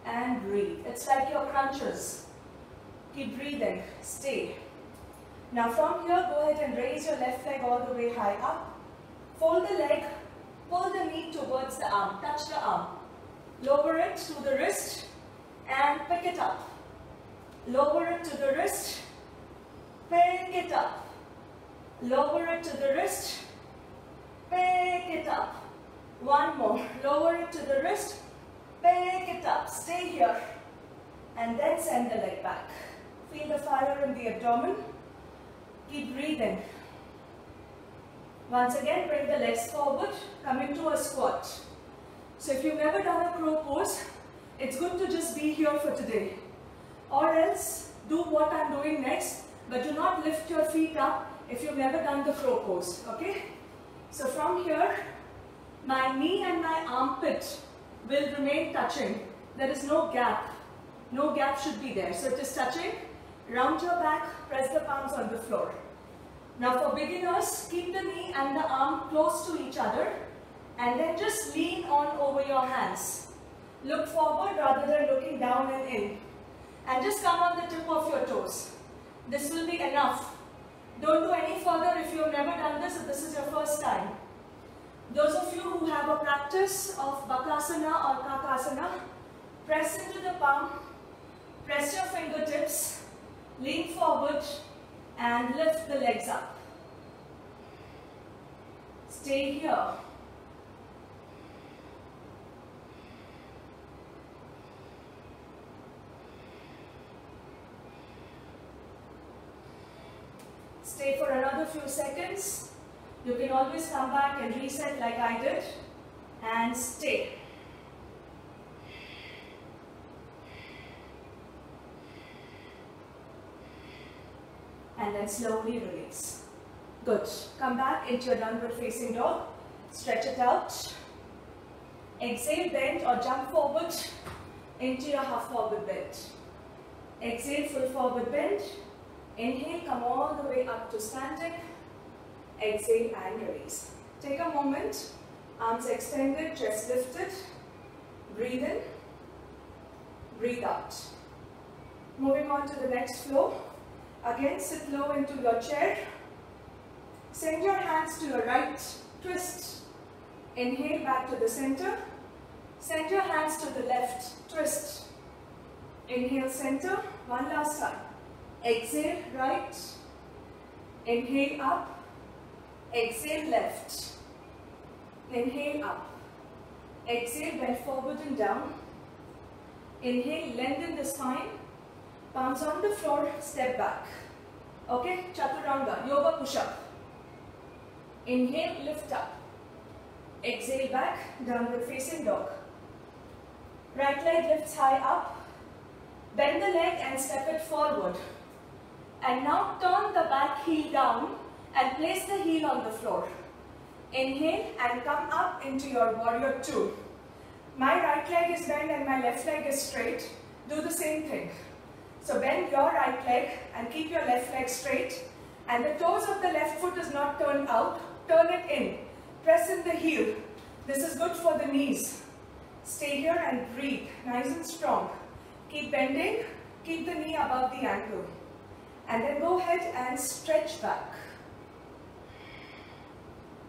Speaker 1: and breathe. It's like your crunches. Keep breathing. Stay. Now from here, go ahead and raise your left leg all the way high up. Fold the leg. Pull the knee towards the arm. Touch the arm. Lower it to the wrist and pick it up. Lower it to the wrist. Pick it up. Lower it to the wrist. Pick it up. One more. Lower it to the wrist. Pick it up. Stay here. And then send the leg back. Feel the fire in the abdomen. Keep breathing. Once again, bring the legs forward, come into a squat. So if you've never done a crow pose, it's good to just be here for today. Or else, do what I'm doing next, but do not lift your feet up if you've never done the crow pose, okay? So from here, my knee and my armpit will remain touching. There is no gap. No gap should be there. So it is touching. Round your back, press the palms on the floor. Now for beginners, keep the knee and the arm close to each other and then just lean on over your hands. Look forward rather than looking down and in. And just come on the tip of your toes. This will be enough. Don't do any further if you have never done this, if this is your first time. Those of you who have a practice of Bakasana or Kakasana, press into the palm, press your fingertips, lean forward and lift the legs up. Stay here. Stay for another few seconds. You can always come back and reset like I did and stay. And then slowly release. Good. Come back into your downward facing dog. Stretch it out. Exhale, bend or jump forward into your half forward bend. Exhale, full forward bend. Inhale, come all the way up to standing. Exhale and release. Take a moment. Arms extended, chest lifted. Breathe in. Breathe out. Moving on to the next flow. Again, sit low into your chair. Send your hands to your right. Twist. Inhale back to the center. Send your hands to the left. Twist. Inhale center. One last time. Exhale right. Inhale up. Exhale left. Inhale up. Exhale, bend forward and down. Inhale, lengthen the spine. Palms on the floor, step back. Okay, Chaturanga, yoga push-up. Inhale, lift up. Exhale back, downward facing dog. Right leg lifts high up. Bend the leg and step it forward. And now turn the back heel down and place the heel on the floor. Inhale and come up into your warrior two. My right leg is bent and my left leg is straight. Do the same thing. So bend your right leg and keep your left leg straight. And the toes of the left foot is not turned out. Turn it in. Press in the heel. This is good for the knees. Stay here and breathe. Nice and strong. Keep bending. Keep the knee above the ankle. And then go ahead and stretch back.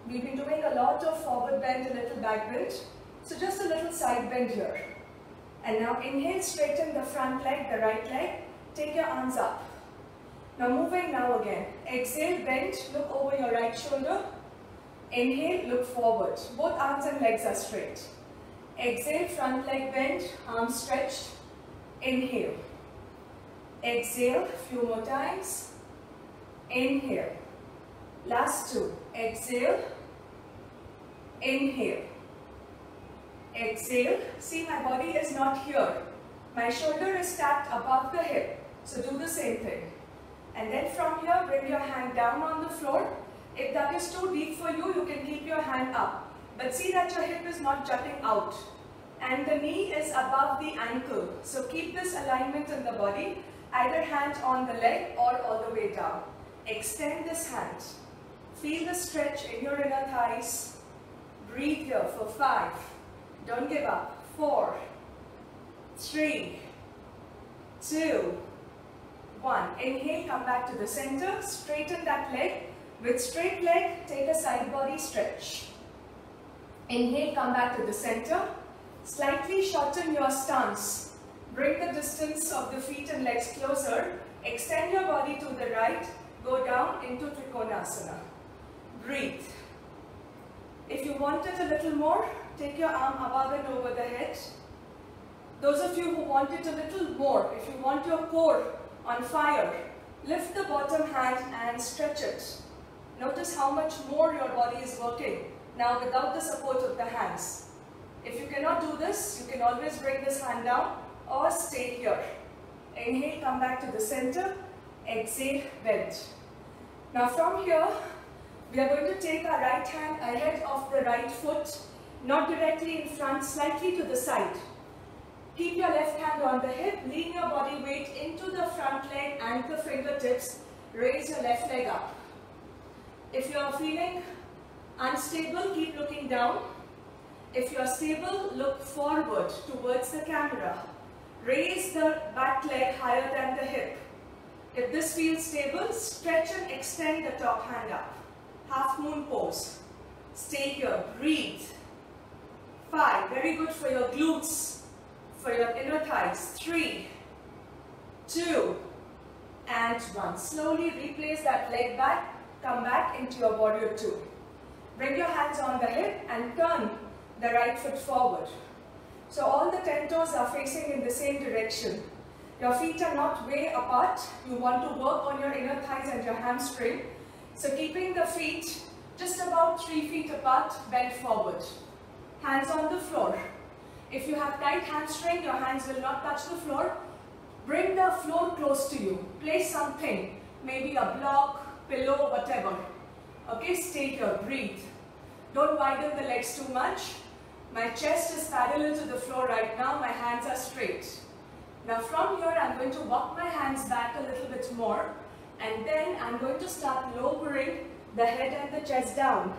Speaker 1: We've been doing a lot of forward bend, a little back bend. So just a little side bend here. And now inhale, straighten the front leg, the right leg. Take your arms up. Now moving now again. Exhale, bend, look over your right shoulder. Inhale, look forward. Both arms and legs are straight. Exhale, front leg bend, arms stretched. Inhale. Exhale, few more times. Inhale. Last two. Exhale. Inhale. Exhale. See, my body is not here. My shoulder is stacked above the hip. So do the same thing. And then from here, bring your hand down on the floor. If that is too deep for you, you can keep your hand up. But see that your hip is not jutting out. And the knee is above the ankle. So keep this alignment in the body. Either hand on the leg or all the way down. Extend this hand. Feel the stretch in your inner thighs. Breathe here for 5. Don't give up. 4, 3, 2, 1. Inhale, come back to the center. Straighten that leg. With straight leg, take a side body stretch. Inhale, come back to the center. Slightly shorten your stance. Bring the distance of the feet and legs closer. Extend your body to the right. Go down into Trikonasana. Breathe. If you want it a little more, take your arm above and over the head. Those of you who want it a little more, if you want your core on fire, lift the bottom hand and stretch it. Notice how much more your body is working now without the support of the hands. If you cannot do this, you can always bring this hand down or stay here. Inhale, come back to the center. Exhale, bend. Now from here, we are going to take our right hand ahead of the right foot, not directly in front, slightly to the side. Keep your left hand on the hip, lean your body weight into the front leg and the fingertips. Raise your left leg up. If you are feeling unstable, keep looking down. If you are stable, look forward towards the camera. Raise the back leg higher than the hip. If this feels stable, stretch and extend the top hand up. Half moon pose. Stay here, breathe. 5, very good for your glutes, for your inner thighs. 3, 2, and 1. Slowly replace that leg back. Come back into your warrior two. Bring your hands on the hip and turn the right foot forward. So all the 10 toes are facing in the same direction. Your feet are not way apart. You want to work on your inner thighs and your hamstring. So keeping the feet just about 3 feet apart, bend forward. Hands on the floor. If you have tight hamstring, your hands will not touch the floor. Bring the floor close to you. Place something, maybe a block, pillow, whatever. Okay, stay here, breathe. Don't widen the legs too much. My chest is parallel to the floor right now, my hands are straight. Now from here, I'm going to walk my hands back a little bit more, and then I'm going to start lowering the head and the chest down.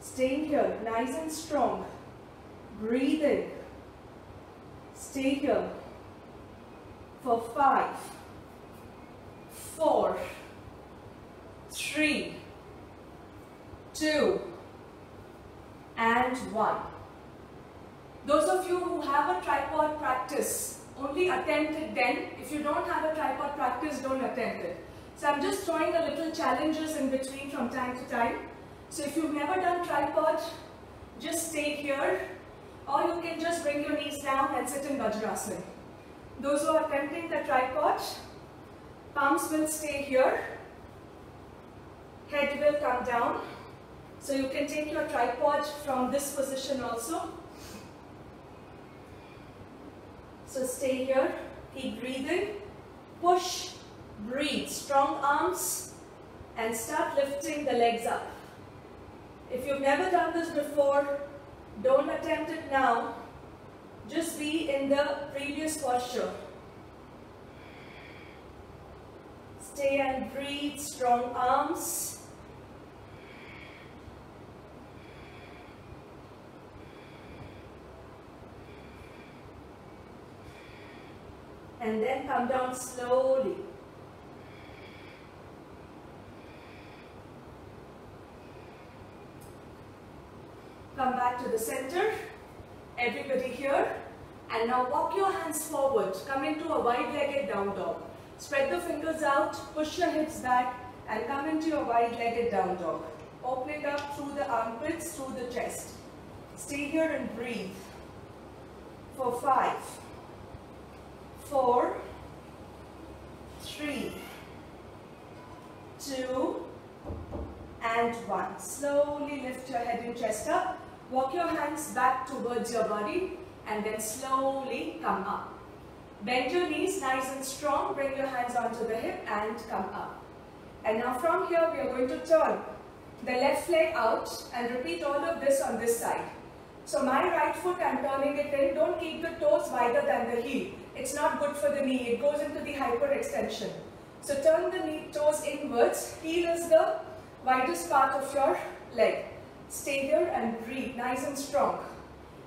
Speaker 1: Staying here, nice and strong. Breathing. Stay here for 5, 4, 3, 2, and 1. Those of you who have a tripod practice, only attempt it then. If you don't have a tripod practice, don't attempt it. So I'm just throwing a little challenges in between from time to time. So if you've never done tripod, just stay here. or you can just bring your knees down and sit in Vajrasana. Those who are attempting the tripod, palms will stay here, head will come down. So you can take your tripod from this position also. So stay here, keep breathing, push, breathe, strong arms, and start lifting the legs up. If you've never done this before, don't attempt it now. Just be in the previous posture. Stay and breathe, strong arms. And then come down slowly. Come back to the center. Everybody here. And now walk your hands forward. Come into a wide-legged down dog. Spread the fingers out, push your hips back, and come into your wide-legged down dog. Opening up through the armpits, through the chest. Stay here and breathe. For 5, 4, 3, 2, and 1. Slowly lift your head and chest up. Walk your hands back towards your body and then slowly come up. Bend your knees nice and strong. Bring your hands onto the hip and come up. And now from here we are going to turn the left leg out and repeat all of this on this side. So my right foot, I'm turning it in. Don't keep the toes wider than the heel. It's not good for the knee. It goes into the hyperextension. So turn the toes inwards. Heel is the widest part of your leg. Stay here and breathe nice and strong.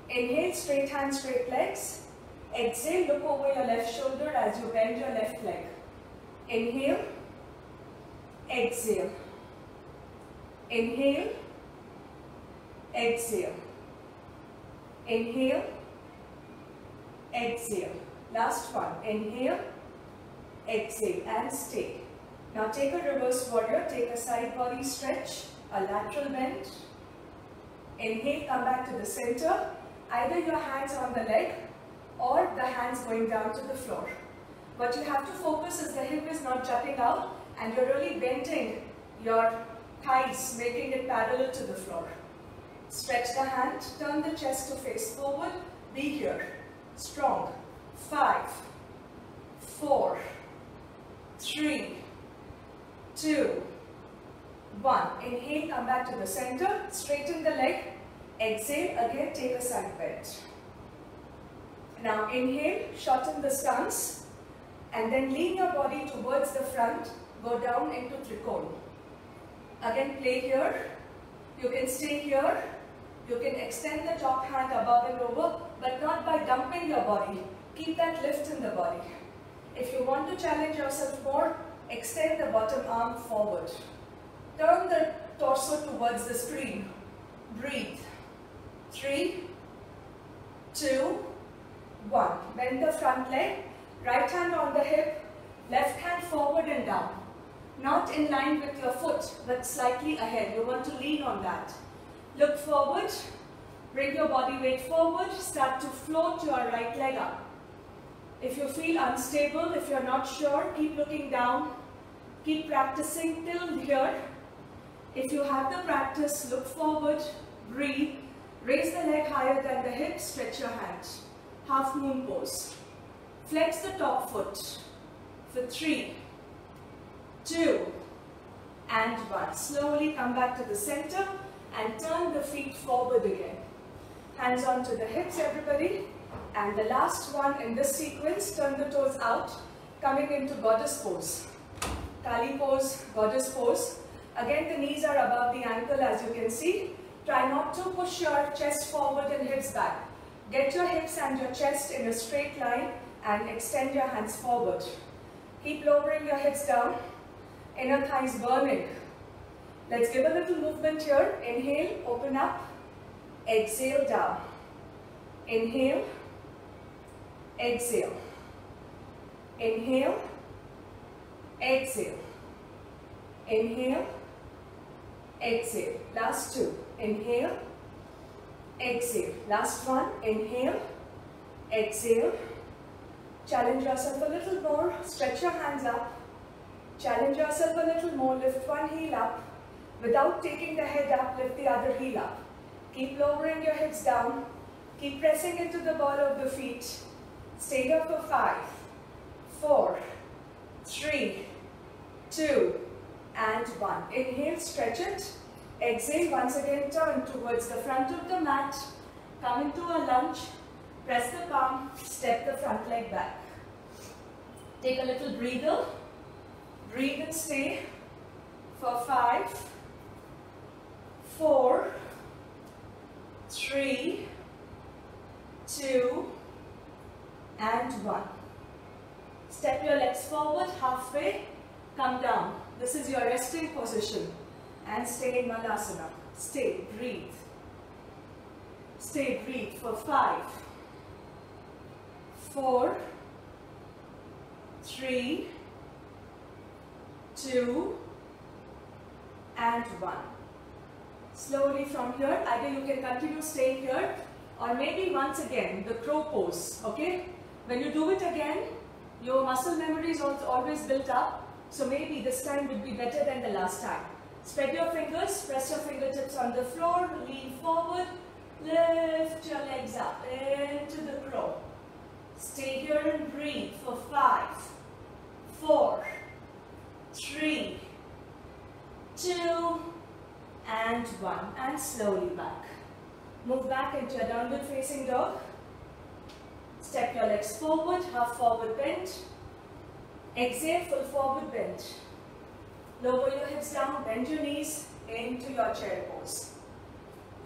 Speaker 1: Inhale, straight hands, straight legs. Exhale, look over your left shoulder as you bend your left leg. Inhale, exhale. Inhale, exhale. Inhale, exhale. Last one. Inhale, exhale, and stay. Now take a reverse warrior. Take a side body stretch, a lateral bend. Inhale, come back to the center. Either your hands on the leg or the hands going down to the floor. What you have to focus is the hip is not jutting out and you're really bending your thighs, making it parallel to the floor. Stretch the hand, turn the chest to face forward, be here, strong. 5, 4, 3, 2, 1. Inhale, come back to the center, straighten the leg. Exhale, again take a side bend. Now inhale, shorten the stance and then lean your body towards the front, go down into Trikona. Again play here, you can stay here, you can extend the top hand above and over but not by dumping your body, keep that lift in the body. If you want to challenge yourself more, extend the bottom arm forward. Turn the torso towards the screen, breathe. 3, 2, 1. Bend the front leg, right hand on the hip, left hand forward and down. Not in line with your foot, but slightly ahead. You want to lean on that. Look forward, bring your body weight forward, start to float your right leg up. If you feel unstable, if you're not sure, keep looking down, keep practicing till here. If you have the practice, look forward, breathe. Raise the leg higher than the hip, stretch your hands. Half moon pose. Flex the top foot for 3, 2, and 1. Slowly come back to the center and turn the feet forward again. Hands onto the hips, everybody. And the last one in this sequence, turn the toes out, coming into goddess pose. Kali pose, goddess pose. Again, the knees are above the ankle as you can see. Try not to push your chest forward and hips back. Get your hips and your chest in a straight line and extend your hands forward. Keep lowering your hips down. Inner thighs burning. Let's give a little movement here. Inhale, open up. Exhale, down. Inhale. Exhale. Inhale. Exhale. Inhale. Exhale. Last 2. Inhale. exhale. Last one, inhale, exhale. Challenge yourself a little more, stretch your hands up. Challenge yourself a little more, lift one heel up. Without taking the head up, lift the other heel up. Keep lowering your hips down. Keep pressing into the ball of the feet. Stay here for 5, 4, 3, 2, and 1. Inhale, stretch it. Exhale, once again turn towards the front of the mat. Come into a lunge. Press the palm, step the front leg back. Take a little breather. Breathe and stay for 5, 4, 3, 2, and 1. Step your legs forward halfway, come down. This is your resting position and stay in Malasana. Stay, breathe. Stay, breathe for 5, 4, 3, 2, and 1. Slowly from here, either you can continue staying here or maybe once again the crow pose, okay? When you do it again, your muscle memory is also always built up, so maybe this time would be better than the last time. Spread your fingers, press your fingertips on the floor, lean forward, lift your legs up into the crow. Stay here and breathe for 5, 4, 3, 2, and 1. And slowly back. Move back into a downward facing dog. Step your legs forward, half forward bend. Exhale, full forward bend. Lower your hips down, bend your knees into your chair pose.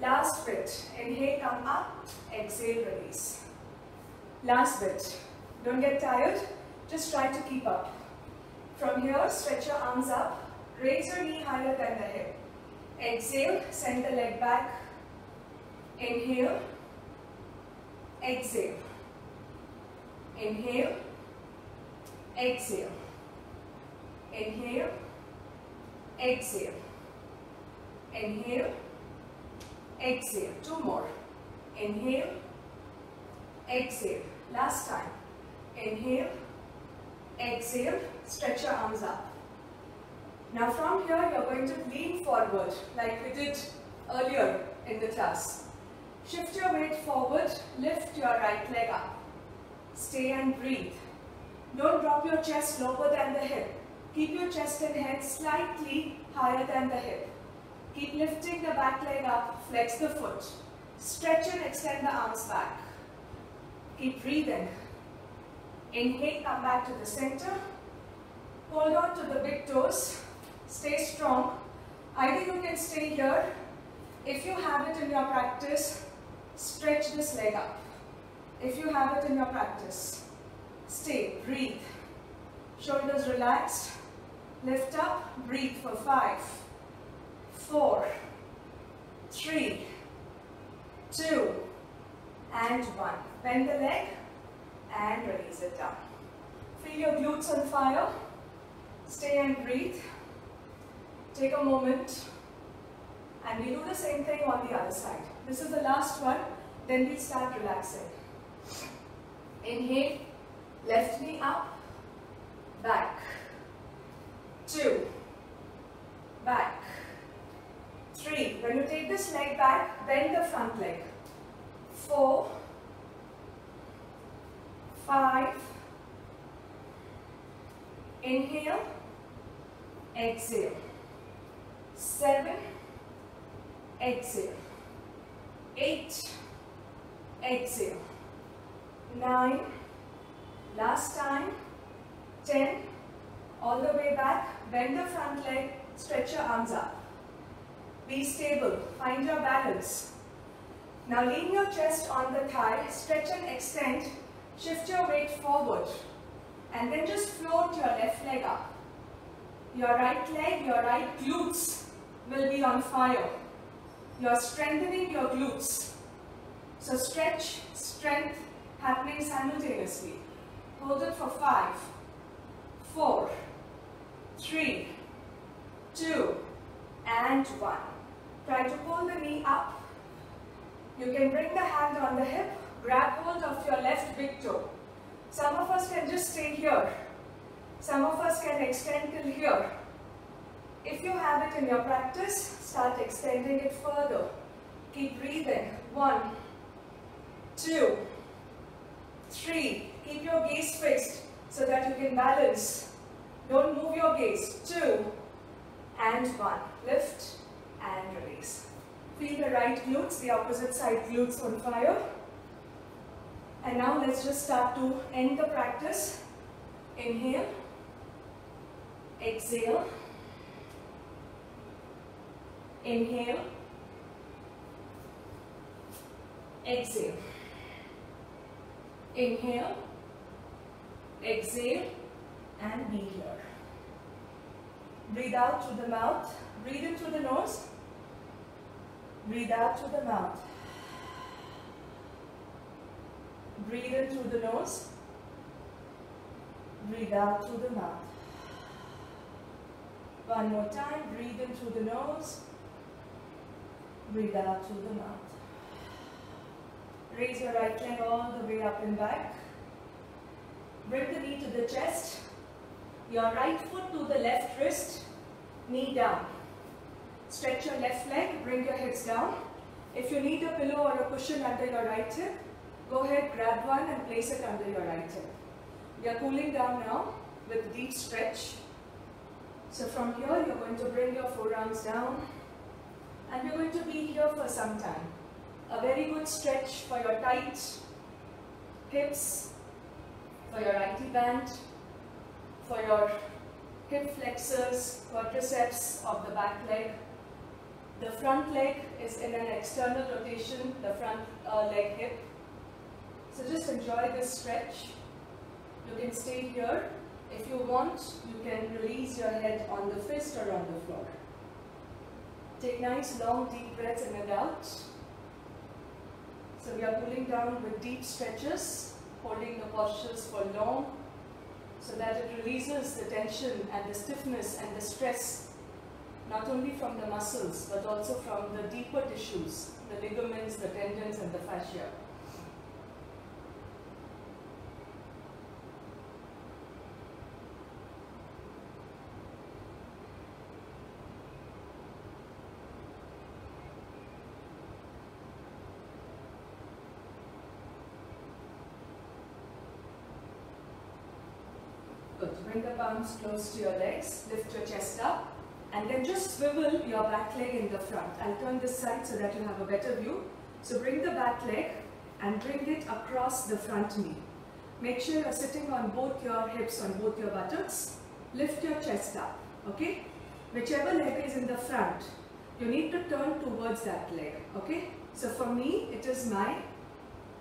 Speaker 1: Last bit. Inhale, come up. Exhale, release. Last bit. Don't get tired. Just try to keep up. From here, stretch your arms up. Raise your knee higher than the hip. Exhale, send the leg back. Inhale. Exhale. Inhale. Exhale. Inhale. Exhale. Inhale. Exhale. 2 more. Inhale. Exhale. Last time. Inhale. Exhale. Stretch your arms up. Now from here, you're going to lean forward like we did earlier in the class. Shift your weight forward. Lift your right leg up. Stay and breathe. Don't drop your chest lower than the hip. Keep your chest and head slightly higher than the hip. Keep lifting the back leg up, flex the foot. Stretch and extend the arms back. Keep breathing. Inhale, come back to the center. Hold on to the big toes. Stay strong. Either you can stay here. If you have it in your practice, stretch this leg up. If you have it in your practice, stay, breathe. Shoulders relaxed. Lift up, breathe for 5, 4, 3, 2, and 1. Bend the leg and release it down. Feel your glutes on fire. Stay and breathe. Take a moment and we do the same thing on the other side. This is the last one, then we start relaxing. Inhale, left knee up, back, 2, back, 3. When you take this leg back, bend the front leg. 4, 5, inhale, exhale, 7, exhale, 8, exhale, 9, last time, 10, all the way back, bend the front leg, stretch your arms up. Be stable, find your balance. Now lean your chest on the thigh, stretch and extend, shift your weight forward and then just float your left leg up. Your right leg, your right glutes will be on fire. You are strengthening your glutes. So stretch, strength happening simultaneously. Hold it for 5, 4, 3, 2, and 1. Try to pull the knee up You can bring the hand on the hip, grab hold of your left big toe. Some of us can just stay here. Some of us can extend till here. If you have it in your practice, start extending it further. Keep breathing. 1, 2, 3. Keep your gaze fixed so that you can balance. Don't move your gaze. 2 and 1. Lift and release. Feel the right glutes, the opposite side glutes on fire. And now let's just start to end the practice. Inhale. Exhale. Inhale. Exhale. Inhale. Exhale. And be here. Breathe out through the mouth. Breathe in through the nose. Breathe out through the mouth. Breathe in through the nose. Breathe out through the mouth. One more time. Breathe in through the nose. Breathe out through the mouth. Raise your right leg all the way up and back. Bring the knee to the chest. Your right foot to the left wrist. Knee down. Stretch your left leg. Bring your hips down. If you need a pillow or a cushion under your right hip, go ahead, grab one and place it under your right hip. We are cooling down now with deep stretch. So from here, you're going to bring your forearms down and you're going to be here for some time. A very good stretch for your tight hips, for your IT band, for your hip flexors, quadriceps of the back leg. The front leg is in an external rotation, the front leg hip. So just enjoy this stretch. You can stay here. If you want, you can release your head on the fist or on the floor. Take nice long deep breaths in and out. So we are cooling down with deep stretches, holding the postures for long so that it releases the tension and the stiffness and the stress, not only from the muscles but also from the deeper tissues, the ligaments, the tendons and the fascia. Good. Bring the palms close to your legs, lift your chest up, and then just swivel your back leg in the front. I'll turn this side so that you have a better view. So bring the back leg and bring it across the front knee. Make sure you're sitting on both your hips, on both your buttocks. Lift your chest up, okay? Whichever leg is in the front, you need to turn towards that leg, okay? So for me, it is my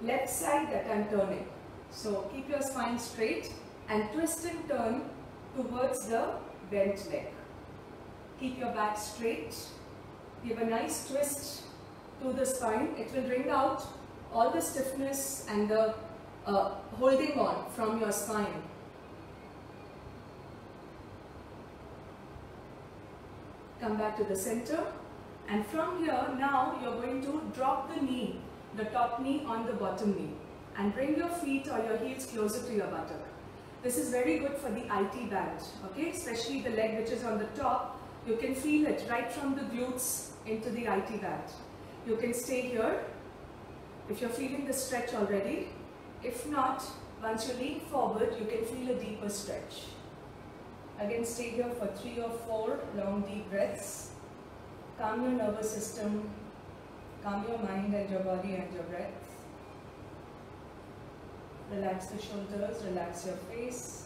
Speaker 1: left side that I'm turning. So keep your spine straight and twist and turn towards the bent leg. Keep your back straight. Give a nice twist to the spine. It will bring out all the stiffness and the holding on from your spine. Come back to the center, and from here now you're going to drop the knee, the top knee on the bottom knee, and bring your feet or your heels closer to your buttock. This is very good for the IT band, okay? Especially the leg which is on the top. You can feel it right from the glutes into the IT band. You can stay here if you're feeling the stretch already. If not, once you lean forward, you can feel a deeper stretch. Again, stay here for 3 or 4 long deep breaths. Calm your nervous system, calm your mind and your body and your breath. Relax the shoulders, relax your face.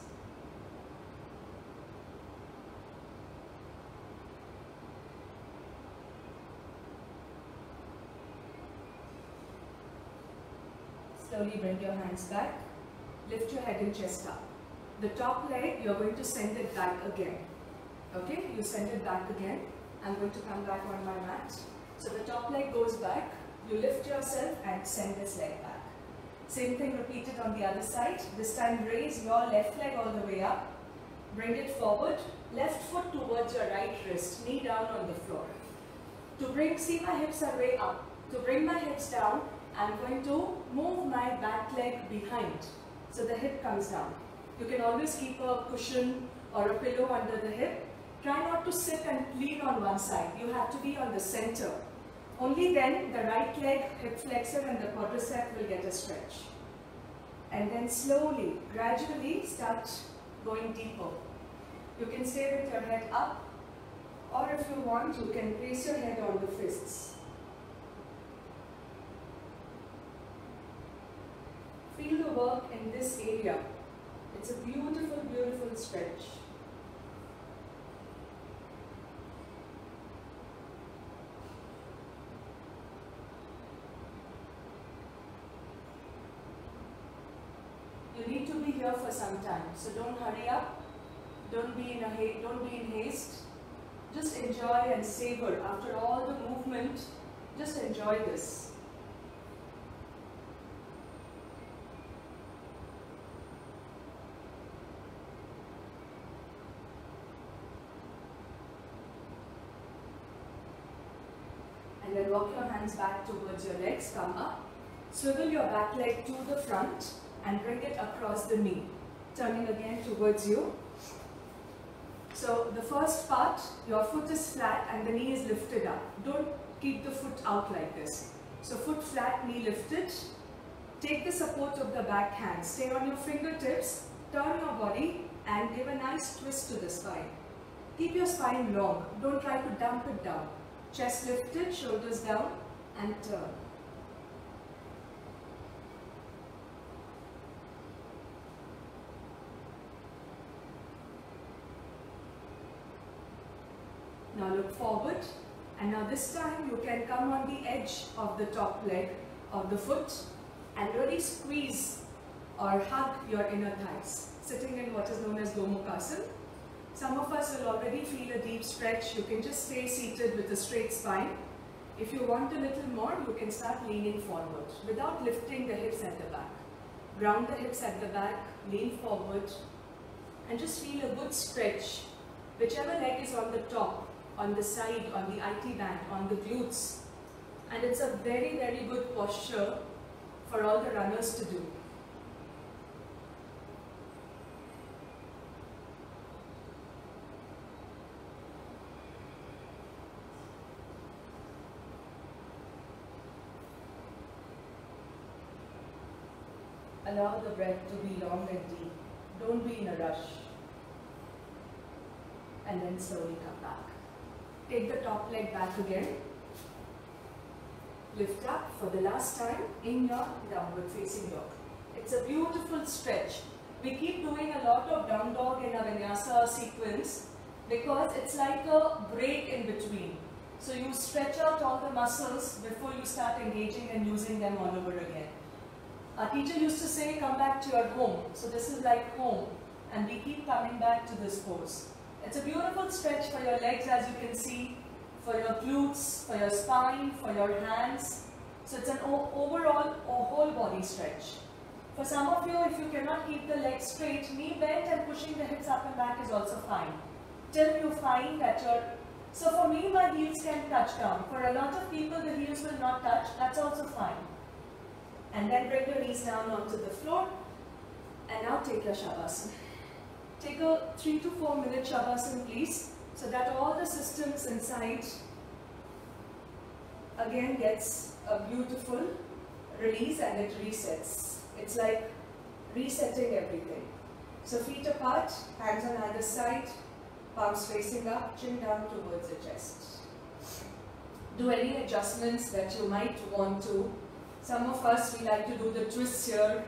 Speaker 1: Slowly bring your hands back. Lift your head and chest up. The top leg, you're going to send it back again. Okay, you send it back again. I'm going to come back on my mat. So the top leg goes back. You lift yourself and send this leg back. Same thing repeated on the other side. This time raise your left leg all the way up. Bring it forward. Left foot towards your right wrist. Knee down on the floor. To bring, see my hips are way up. To bring my hips down, I'm going to move my back leg behind. So the hip comes down. You can always keep a cushion or a pillow under the hip. Try not to sit and lean on one side. You have to be on the center. Only then the right leg, hip flexor and the quadricep will get a stretch. And then slowly, gradually start going deeper. You can stay with your head up, or if you want, you can place your head on the fists. Feel the work in this area. It's a beautiful, beautiful stretch. You need to be here for some time, so don't hurry up. Don't be in haste. Just enjoy and savor. After all the movement, just enjoy this. And then walk your hands back towards your legs, come up. Swivel your back leg to the front and bring it across the knee. Turning again towards you. So the first part, your foot is flat and the knee is lifted up. Don't keep the foot out like this. So foot flat, knee lifted. Take the support of the back hand. Stay on your fingertips, turn your body and give a nice twist to the spine. Keep your spine long. Don't try to dump it down. Chest lifted, shoulders down and turn. Now look forward, and now this time you can come on the edge of the top leg of the foot and really squeeze or hug your inner thighs, sitting in what is known as Gomukhasana. Some of us will already feel a deep stretch. You can just stay seated with a straight spine. If you want a little more, you can start leaning forward without lifting the hips at the back. Ground the hips at the back, lean forward, and just feel a good stretch. Whichever leg is on the top, on the side, on the IT band, on the glutes. And it's a very, very good posture for all the runners to do. Allow the breath to be long and deep. Don't be in a rush. And then slowly come back. Take the top leg back again. Lift up for the last time in your downward facing dog. It's a beautiful stretch. We keep doing a lot of down dog in our vinyasa sequence because it's like a break in between. So you stretch out all the muscles before you start engaging and using them all over again. Our teacher used to say, come back to your home. So this is like home, and we keep coming back to this pose. It's a beautiful stretch for your legs, as you can see, for your glutes, for your spine, for your hands. So it's an overall whole body stretch. For some of you, if you cannot keep the legs straight, knee bent and pushing the hips up and back is also fine. Till you find that so for me, my heels can touch down. For a lot of people, the heels will not touch. That's also fine. And then bring your knees down onto the floor. And now take your Shavasana. Take a 3 to 4 minute Shavasana, please, so that all the systems inside again gets a beautiful release and it resets. It's like resetting everything. So feet apart, hands on either side, palms facing up, chin down towards the chest. Do any adjustments that you might want to. Some of us, we like to do the twists here.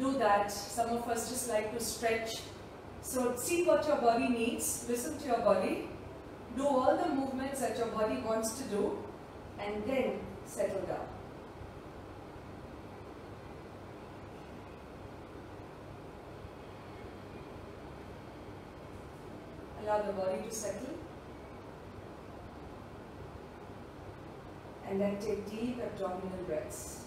Speaker 1: Do that. Some of us just like to stretch. So see what your body needs, listen to your body, do all the movements that your body wants to do, and then settle down. Allow the body to settle. And then take deep abdominal breaths.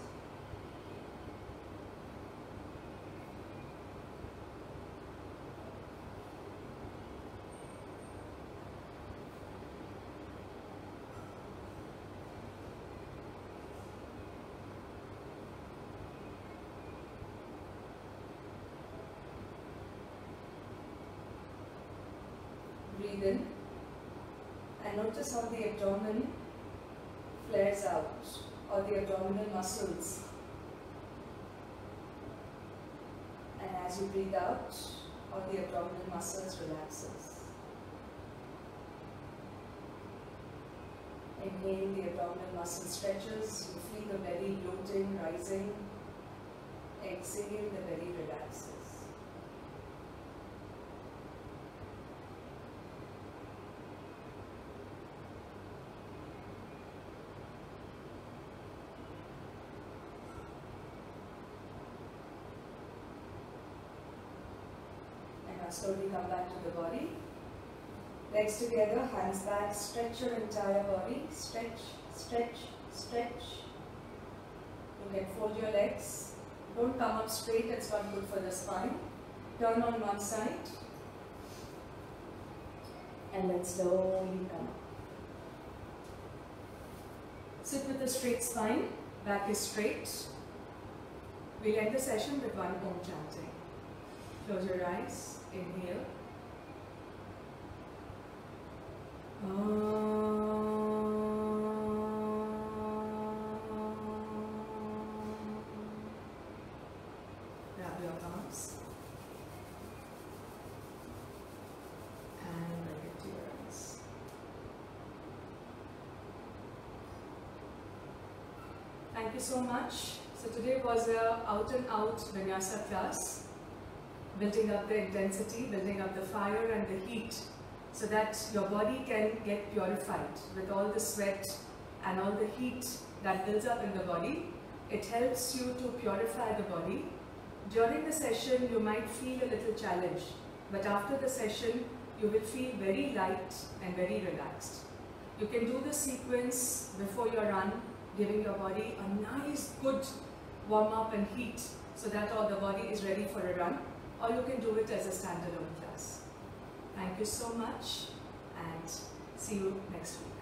Speaker 1: breathe in and notice how the abdomen flares out, or the abdominal muscles. And as you breathe out, all the abdominal muscles relaxes. Inhale, the abdominal muscle stretches, you feel the belly bloating, rising. Exhale, the belly relaxes. And now slowly come back to the body. Legs together, hands back, stretch your entire body. Stretch, stretch, stretch. You can fold your legs. Don't come up straight, it's not good for the spine. Turn on one side. And then slowly come up. Sit with a straight spine, back is straight. We'll end the session with one Om chanting. Close your eyes, inhale. Grab your arms and bring it to your eyes. Thank you so much. So today was a out and out Vinyasa class, building up the intensity, building up the fire and the heat, so that your body can get purified with all the sweat and all the heat that builds up in the body. It helps you to purify the body. During the session, you might feel a little challenge, but after the session, you will feel very light and very relaxed. You can do the sequence before your run, giving your body a nice, good warm up and heat, so that all the body is ready for a run, or you can do it as a standalone class. Thank you so much and see you next week.